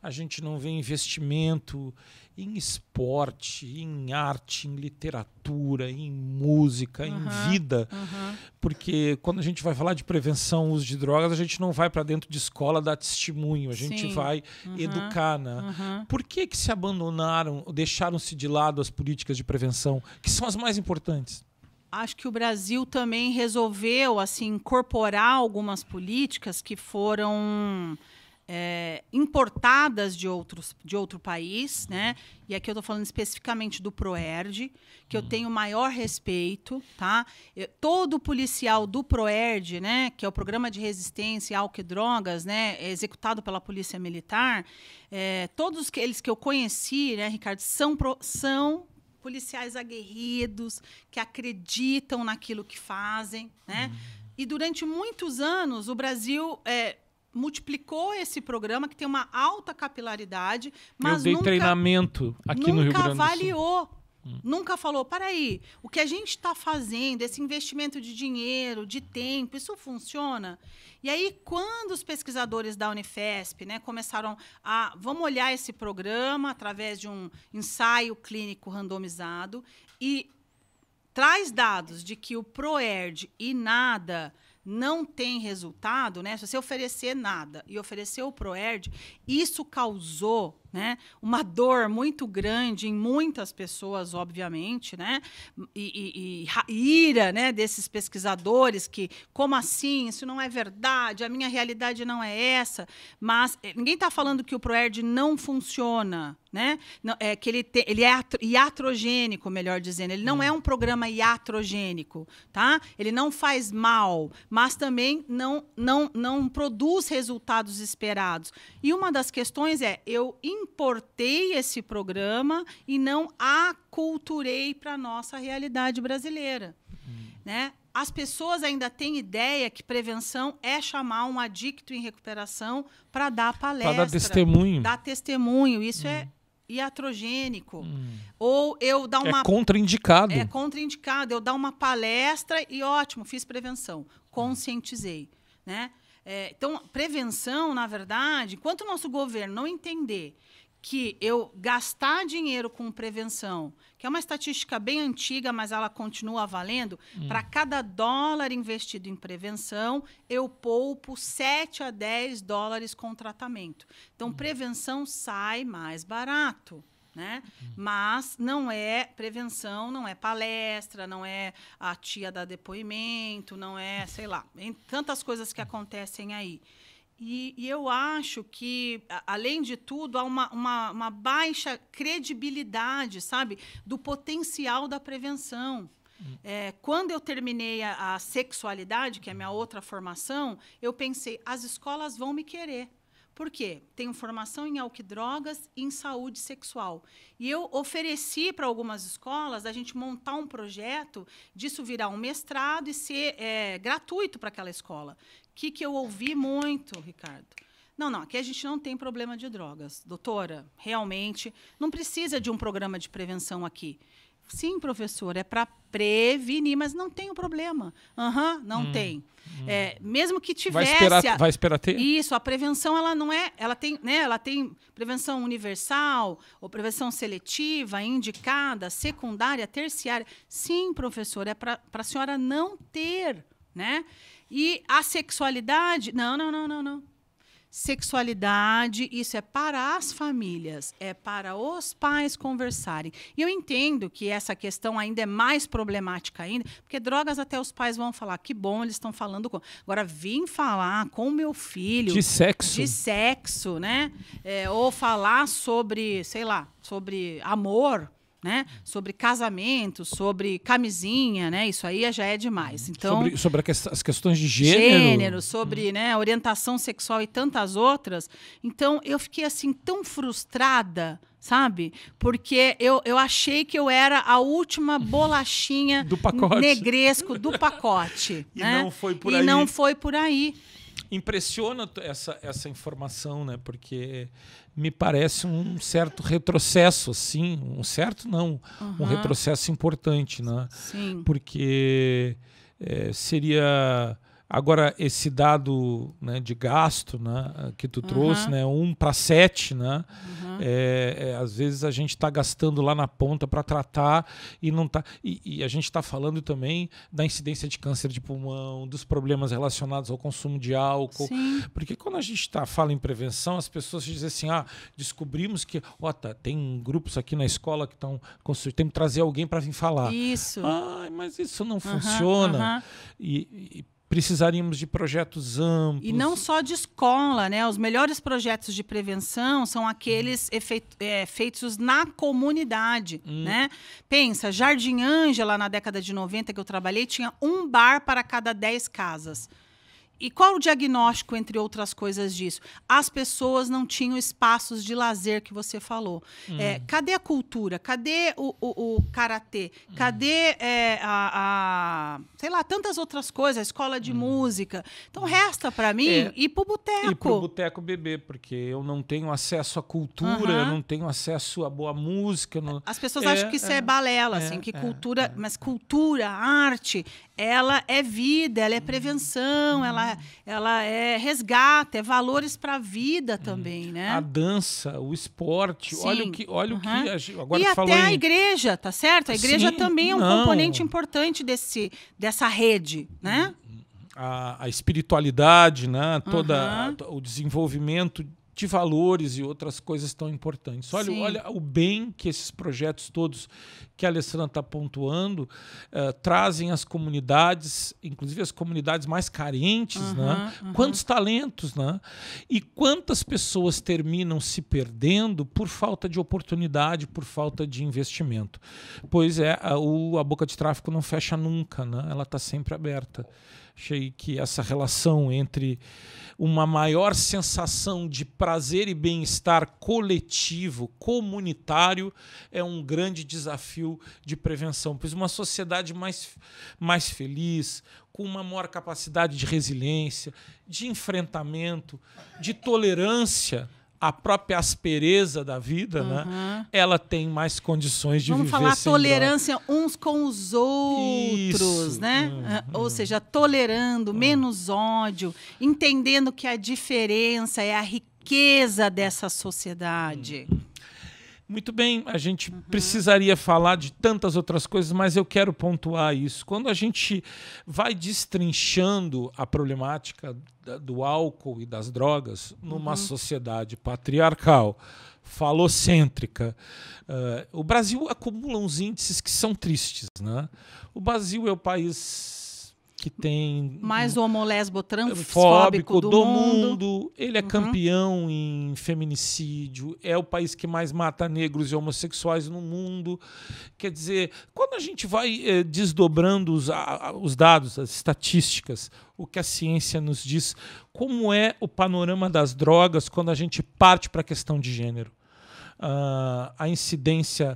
a gente não vê investimento em esporte, em arte, em literatura, em música, em vida. Porque quando a gente vai falar de prevenção, uso de drogas, a gente não vai para dentro de escola dar testemunho, a gente vai educar. Né? Por que se abandonaram, deixaram-se de lado as políticas de prevenção, que são as mais importantes? Acho que o Brasil também resolveu assim, incorporar algumas políticas que foram importadas de outro país, né? E aqui eu estou falando especificamente do PROERD, que eu tenho maior respeito, tá? Todo policial do PROERD, né, que é o Programa de Resistência a Álcool e Drogas, né, executado pela Polícia Militar, todos eles que eu conheci, né, Ricardo, são policiais aguerridos, que acreditam naquilo que fazem, né? E durante muitos anos o Brasil multiplicou esse programa, que tem uma alta capilaridade, mas eu dei treinamento aqui no Rio Grande do Sul. Nunca avaliou. Nunca falou, para aí, o que a gente está fazendo, esse investimento de dinheiro, de tempo, isso funciona? E aí, quando os pesquisadores da Unifesp, né, começaram vamos olhar esse programa através de um ensaio clínico randomizado e traz dados de que o PROERD e nada não tem resultado, né? Se você oferecer nada e oferecer o PROERD, isso causou, né, uma dor muito grande em muitas pessoas, obviamente, né? E ira, né, desses pesquisadores que, como assim? Isso não é verdade, a minha realidade não é essa. Mas ninguém está falando que o PROERD não funciona, né? Que ele é iatrogênico, melhor dizendo. Ele não é um programa iatrogênico, tá? Ele não faz mal, mas também não produz resultados esperados. E uma das questões eu importei esse programa e não aculturei para a nossa realidade brasileira. Né? As pessoas ainda têm ideia que prevenção é chamar um adicto em recuperação para dar palestra. Para dar testemunho. Dar testemunho. Isso é iatrogênico. Ou eu dar uma... É contraindicado. É contraindicado. Eu dar uma palestra e, ótimo, fiz prevenção. Conscientizei, né? Então, prevenção, na verdade, enquanto o nosso governo não entender que eu gastar dinheiro com prevenção, que é uma estatística bem antiga, mas ela continua valendo, para cada dólar investido em prevenção, eu poupo 7 a 10 dólares com tratamento. Então, prevenção sai mais barato, né? Mas não é prevenção, não é palestra, não é a tia dar depoimento, não é, sei lá, tantas coisas que acontecem aí. E eu acho que, além de tudo, há uma baixa credibilidade, sabe, do potencial da prevenção. Quando eu terminei a sexualidade, que é a minha outra formação, eu pensei, as escolas vão me querer. Por quê? Tenho formação em álcool e drogas e em saúde sexual. E eu ofereci para algumas escolas a gente montar um projeto, disso virar um mestrado e ser gratuito para aquela escola. O que eu ouvi muito, Ricardo? Não, aqui a gente não tem problema de drogas. Doutora, realmente, não precisa de um programa de prevenção aqui. Sim, professor, é para prevenir, mas não tem o problema. Não tem. Mesmo que tivesse... Vai esperar ter? Isso, a prevenção, ela não é... Ela tem prevenção universal, ou prevenção seletiva, indicada, secundária, terciária. Sim, professor, é para a senhora não ter, né? E a sexualidade... Não. Sexualidade, isso é para as famílias, é para os pais conversarem. E eu entendo que essa questão ainda é mais problemática ainda, porque drogas até os pais vão falar, que bom, eles estão falando com... Agora, vim falar com o meu filho... De sexo. De sexo, né? Ou falar sobre, sei lá, sobre amor... Né? Sobre casamento, sobre camisinha, né? Isso aí já é demais. Então, sobre as questões de gênero. Sobre né, orientação sexual e tantas outras. Então, eu fiquei assim tão frustrada, sabe? Porque eu achei que eu era a última bolachinha do pacote. Negresco do pacote. E né? não foi por aí. E não foi por aí. Impressiona essa informação, né? Porque me parece um certo retrocesso, assim, um retrocesso importante, né? Sim. Porque seria agora esse dado, né, de gasto, né, que tu trouxe, né, 1:7, né? Às vezes a gente está gastando lá na ponta para tratar e não tá. E a gente está falando também da incidência de câncer de pulmão, dos problemas relacionados ao consumo de álcool. Sim. Porque quando a gente fala em prevenção, as pessoas dizem assim: descobrimos que tem grupos aqui na escola que estão construindo, tem que trazer alguém para vir falar. Isso. Mas isso não funciona. E precisaríamos de projetos amplos. E não só de escola, né? Os melhores projetos de prevenção são aqueles feitos na comunidade, né? Pensa, Jardim Ângela, na década de 90 que eu trabalhei, tinha um bar para cada 10 casas. E qual o diagnóstico, entre outras coisas, disso? As pessoas não tinham espaços de lazer que você falou. Cadê a cultura? Cadê o karatê? Cadê sei lá, tantas outras coisas, a escola de música? Então, resta para mim ir para o boteco. Ir para o boteco beber, porque eu não tenho acesso à cultura, eu não tenho acesso à boa música. As pessoas acham que isso é balela, assim, que cultura... Mas cultura, arte, ela é vida, ela é prevenção, ela é resgate, é valores para a vida também, né? A dança, o esporte, Sim. olha o que agora e falou até a igreja, tá certo? A igreja também é um componente importante dessa rede, né? A espiritualidade, né? O desenvolvimento de valores e outras coisas tão importantes. Olha o bem que esses projetos todos que a Alessandra está pontuando trazem às comunidades, inclusive as comunidades mais carentes, né? Quantos talentos, né? E quantas pessoas terminam se perdendo por falta de oportunidade, por falta de investimento. Pois a boca de tráfico não fecha nunca, né? Ela está sempre aberta. Achei que essa relação entre uma maior sensação de prazer e bem-estar coletivo, comunitário, é um grande desafio de prevenção. Pois uma sociedade mais feliz, com uma maior capacidade de resiliência, de enfrentamento, de tolerância a própria aspereza da vida, né? Ela tem mais condições de viver sem Vamos falar droga. tolerância uns com os outros, Isso. né? Ou seja, tolerando, menos ódio, entendendo que a diferença é a riqueza dessa sociedade. Muito bem, a gente precisaria falar de tantas outras coisas, mas eu quero pontuar isso. Quando a gente vai destrinchando a problemática do álcool e das drogas numa sociedade patriarcal, falocêntrica, o Brasil acumula uns índices que são tristes, né? O Brasil é o país que tem mais homo, lesbo, transfóbico do mundo. Ele é campeão em feminicídio, é o país que mais mata negros e homossexuais no mundo. Quer dizer, quando a gente vai desdobrando os dados, as estatísticas, o que a ciência nos diz, como é o panorama das drogas quando a gente parte para a questão de gênero? A incidência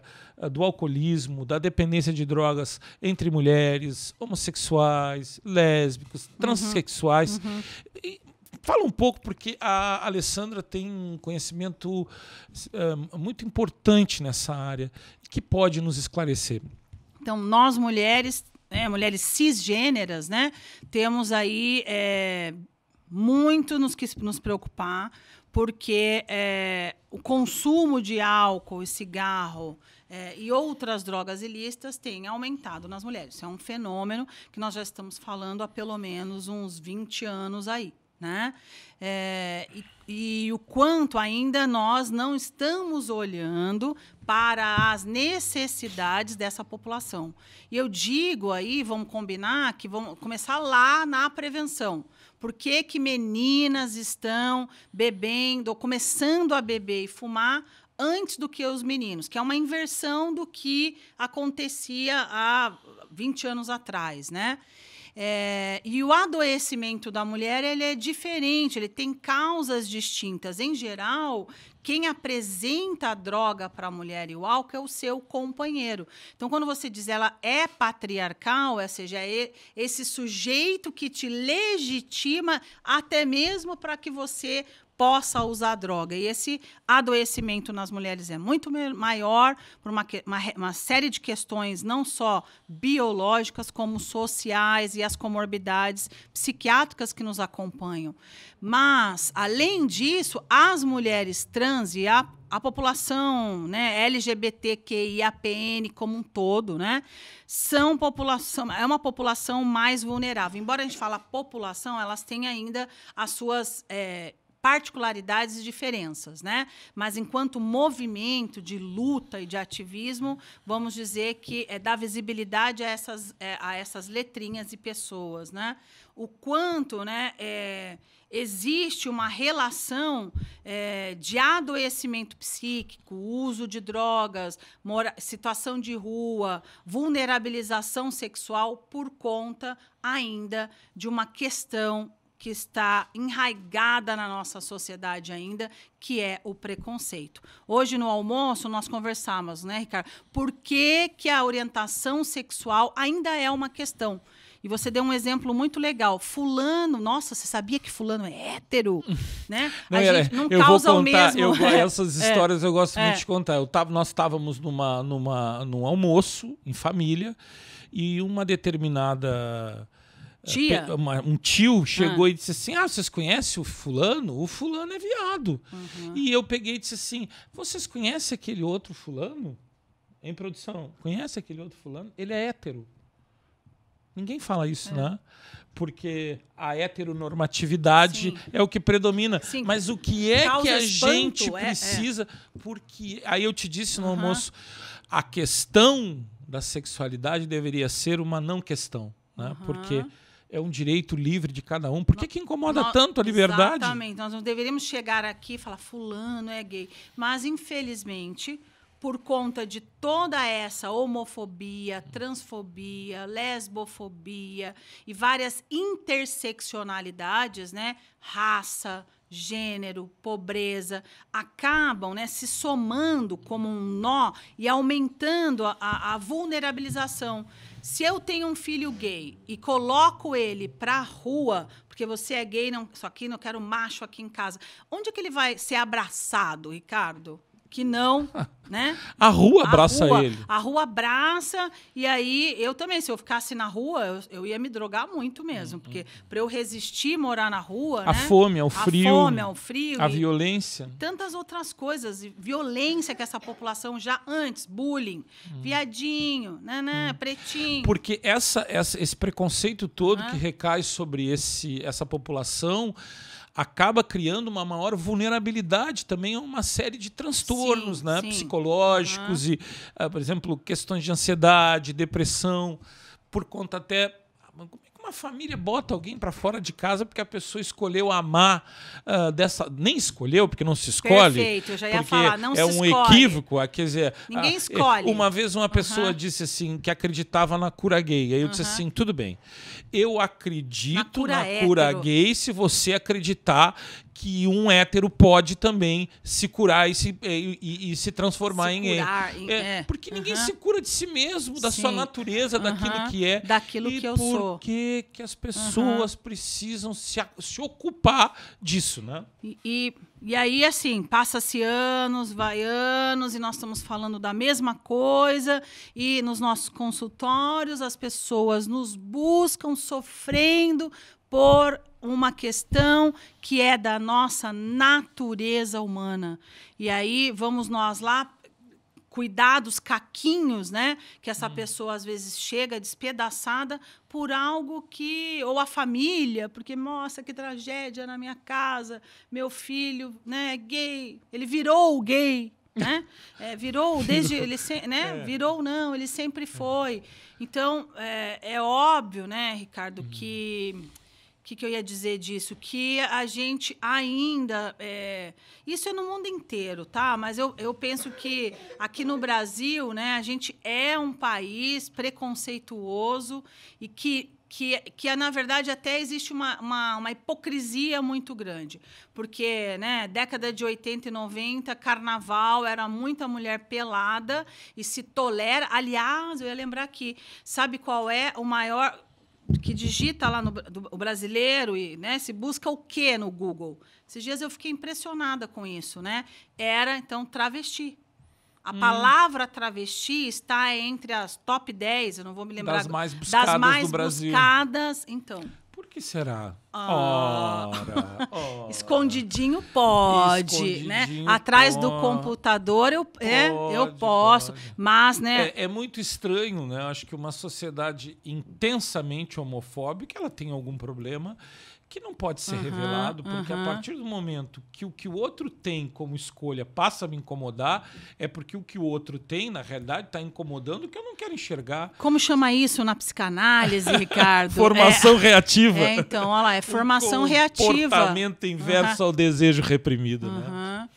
do alcoolismo, da dependência de drogas entre mulheres, homossexuais, lésbicos, transexuais. E fala um pouco, porque a Alessandra tem um conhecimento muito importante nessa área, que pode nos esclarecer. Então, nós mulheres, mulheres cisgêneras, né, temos aí muito nos preocupar, porque o consumo de álcool e cigarro e outras drogas ilícitas tem aumentado nas mulheres. Isso é um fenômeno que nós já estamos falando há pelo menos uns 20 anos aí, né? E o quanto ainda nós não estamos olhando para as necessidades dessa população. E eu digo aí, vamos combinar, que vamos começar lá na prevenção. Por que que meninas estão bebendo, ou começando a beber e fumar antes do que os meninos? Que é uma inversão do que acontecia há 20 anos atrás, né? E o adoecimento da mulher ele é diferente, ele tem causas distintas. Em geral, quem apresenta a droga para a mulher e o álcool é o seu companheiro. Então, quando você diz ela é patriarcal, ou seja, é esse sujeito que te legitima até mesmo para que você possa usar droga. E esse adoecimento nas mulheres é muito maior por uma série de questões, não só biológicas, como sociais e as comorbidades psiquiátricas que nos acompanham. Mas, além disso, as mulheres trans e a população, né, LGBTQIAPN como um todo, né, é uma população mais vulnerável. Embora a gente fale população, elas têm ainda as suas particularidades e diferenças, né? Mas, enquanto movimento de luta e de ativismo, vamos dizer que dá visibilidade a essas letrinhas e pessoas, né? O quanto, né, existe uma relação de adoecimento psíquico, uso de drogas, situação de rua, vulnerabilização sexual por conta ainda de uma questão que está enraigada na nossa sociedade ainda, que é o preconceito. Hoje, no almoço, nós conversamos, né, Ricardo? Por que que a orientação sexual ainda é uma questão? E você deu um exemplo muito legal. Fulano, nossa, você sabia que fulano é hétero? Né? A gente não causa o mesmo. Essas histórias eu gosto muito de contar. Nós estávamos num almoço em família e uma determinada... Tia? Um tio chegou e disse assim, vocês conhecem o fulano? O fulano é viado. E eu peguei e disse assim, vocês conhecem aquele outro fulano? Em produção, conhece aquele outro fulano? Ele é hétero. Ninguém fala isso, né? Porque a heteronormatividade é o que predomina. Sim. Mas o que é que a gente precisa... Porque aí eu te disse no almoço, a questão da sexualidade deveria ser uma não questão, né? Porque é um direito livre de cada um. Por que incomoda tanto a liberdade? Exatamente. Nós não deveríamos chegar aqui e falar fulano é gay. Mas, infelizmente, por conta de toda essa homofobia, transfobia, lesbofobia e várias interseccionalidades, né? Raça, gênero, pobreza, acabam, né, se somando como um nó e aumentando a vulnerabilização. Se eu tenho um filho gay e coloco ele pra rua, porque você é gay, não, só que não quero macho aqui em casa, onde é que ele vai ser abraçado, Ricardo? Que não, né? A rua abraça ele. A rua abraça, e aí eu também, se eu ficasse na rua, eu ia me drogar muito mesmo, porque para eu resistir morar na rua, a né? fome, ao frio, ao frio, a violência. Tantas outras coisas, violência que essa população já antes, bullying, viadinho, né, pretinho. Porque esse preconceito todo que recai sobre essa população acaba criando uma maior vulnerabilidade também a uma série de transtornos, né, psicológicos e, por exemplo, questões de ansiedade, depressão, por conta até... Como é que uma família bota alguém para fora de casa porque a pessoa escolheu amar nem escolheu, porque não se escolhe. Perfeito, eu já ia falar, não se escolhe. É um equívoco, quer dizer... Ninguém escolhe. Uma vez uma pessoa disse assim, que acreditava na cura gay. Aí eu disse assim, tudo bem, eu acredito na cura gay se você acreditar que um hétero pode também se curar e se transformar em gay. Porque ninguém se cura de si mesmo, da sua natureza, daquilo que é. Daquilo que eu sou. Que as pessoas precisam se ocupar disso, né? E aí, assim, passa-se anos, vai anos, e nós estamos falando da mesma coisa, e nos nossos consultórios as pessoas nos buscam sofrendo por uma questão que é da nossa natureza humana. E aí vamos nós lá cuidar dos caquinhos, né? Que essa pessoa às vezes chega despedaçada por algo que... Ou a família, porque, nossa, que tragédia na minha casa, meu filho, né, gay, ele virou gay, né? Virou desde... Ele virou, não, ele sempre foi. Então, é óbvio, né, Ricardo, que eu ia dizer disso? Que a gente ainda... isso é no mundo inteiro, tá? Mas eu penso que aqui no Brasil, né, a gente é um país preconceituoso e que na verdade, até existe uma hipocrisia muito grande. Porque, né, década de 80 e 90, carnaval, era muita mulher pelada e se tolera... Aliás, eu ia lembrar aqui, sabe qual é o maior... que digita lá o brasileiro e, né, se busca o quê no Google? Esses dias eu fiquei impressionada com isso, né? Era, então, travesti. A palavra travesti está entre as top 10, eu não vou me lembrar... Das mais buscadas do Brasil. Então... Por que será? Escondidinho pode, né? Atrás do computador eu posso, mas, né? É muito estranho, né? Acho que uma sociedade intensamente homofóbica, ela tem algum problema que não pode ser revelado, porque a partir do momento que o que o outro tem como escolha passa a me incomodar, é porque o que o outro tem, na realidade, está incomodando o que eu não quero enxergar. Como chama isso na psicanálise, Ricardo? Formação reativa. Então, olha lá, é formação reativa. Comportamento inverso ao desejo reprimido, né?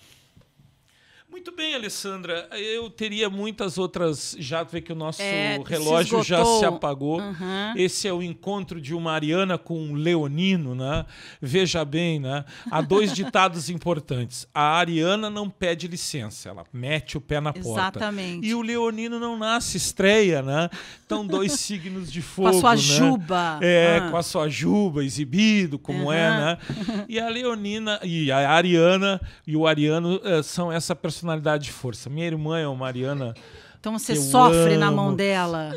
Muito bem, Alessandra. Eu teria muitas outras... Já vê que o nosso relógio já se apagou. Esse é o encontro de uma Ariana com um leonino, né? Veja bem, né? Há dois ditados importantes. A Ariana não pede licença, ela mete o pé na porta. Exatamente. E o leonino não nasce, estreia, né? Então, dois signos de fogo, com a sua né? juba. Com a sua juba, exibido, como é, né? E a leonina, e a Ariana e o ariano são essa personalidade de força. Minha irmã é uma Ariana. Então você sofre na mão dela.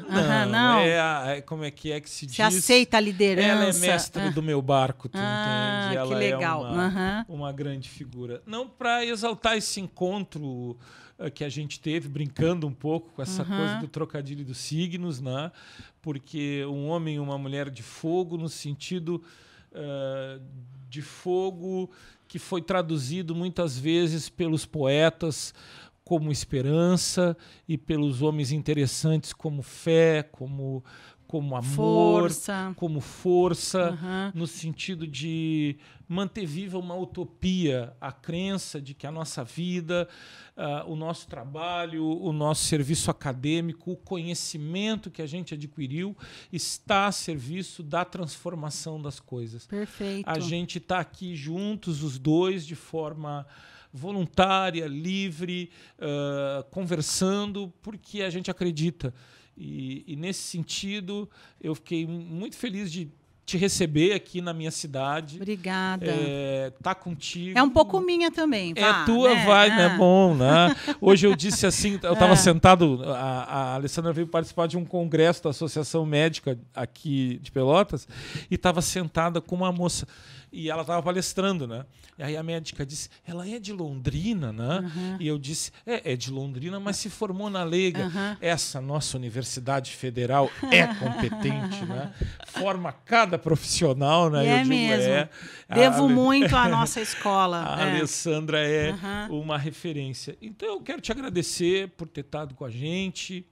Não. Como é que se diz? Você aceita a liderança. Ela é mestre do meu barco, tu entende? Ela que legal. é uma grande figura. Não para exaltar esse encontro que a gente teve, brincando um pouco com essa coisa do trocadilho dos signos, né? Porque um homem e uma mulher de fogo, no sentido de fogo que foi traduzido muitas vezes pelos poetas como esperança e pelos homens interessantes como fé, como amor, como força, no sentido de manter viva uma utopia, a crença de que a nossa vida, o nosso trabalho, o nosso serviço acadêmico, o conhecimento que a gente adquiriu está a serviço da transformação das coisas. Perfeito. A gente está aqui juntos, os dois, de forma voluntária, livre, conversando, porque a gente acredita E nesse sentido, eu fiquei muito feliz de te receber aqui na minha cidade. Obrigada. Tá contigo. É um pouco minha também. É tua, né? Vai, né? Bom, né? Hoje eu disse assim, eu estava sentado, a Alessandra veio participar de um congresso da Associação Médica aqui de Pelotas e estava sentada com uma moça e ela estava palestrando, né? E aí a médica disse, ela é de Londrina, né? Uhum. E eu disse, é de Londrina, mas se formou na Leiga. Uhum. Essa nossa Universidade Federal é competente, né? Forma cada profissional, né? Eu digo, mesmo. Devo muito à nossa escola. A Alessandra é uma referência. Então eu quero te agradecer por ter estado com a gente,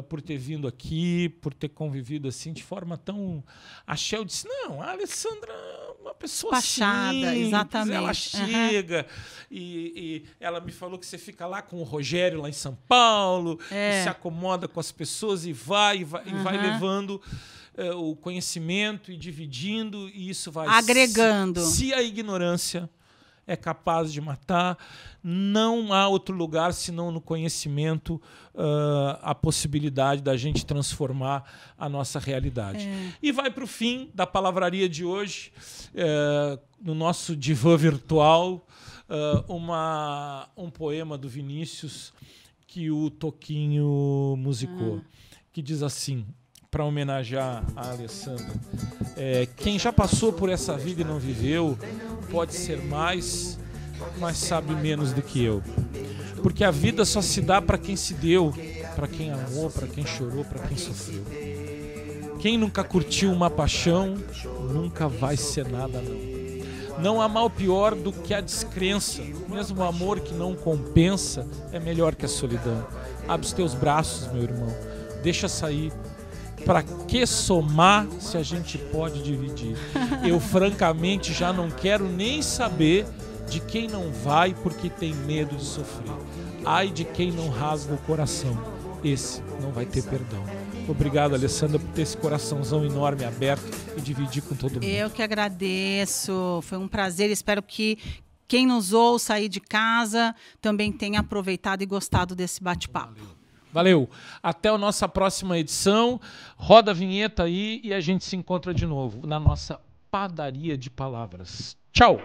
por ter vindo aqui, por ter convivido assim de forma tão... A Shell disse, não, a Alessandra é uma pessoa despachada, simples, exatamente. Ela chega e ela me falou que você fica lá com o Rogério lá em São Paulo, e se acomoda com as pessoas e vai levando o conhecimento e dividindo, e isso vai... agregando. Se a ignorância é capaz de matar, não há outro lugar senão no conhecimento a possibilidade da gente transformar a nossa realidade. E vai para o fim da palavraria de hoje, no nosso divã virtual, um poema do Vinícius que o Toquinho musicou, que diz assim, para homenagear a Alessandra. Quem já passou por essa vida e não viveu pode ser mais, mas sabe menos do que eu. Porque a vida só se dá para quem se deu, para quem amou, para quem chorou, para quem sofreu. Quem nunca curtiu uma paixão, nunca vai ser nada, não. Não há mal pior do que a descrença. Mesmo o amor que não compensa é melhor que a solidão. Abre os teus braços, meu irmão. Deixa sair. Para que somar se a gente pode dividir? Eu, francamente, já não quero nem saber de quem não vai porque tem medo de sofrer. Ai de quem não rasga o coração. Esse não vai ter perdão. Obrigado, Alessandra, por ter esse coraçãozão enorme aberto e dividir com todo mundo. Eu que agradeço. Foi um prazer. Espero que quem nos ouça aí de casa também tenha aproveitado e gostado desse bate-papo. Valeu. Até a nossa próxima edição. Roda a vinheta aí e a gente se encontra de novo na nossa padaria de palavras. Tchau!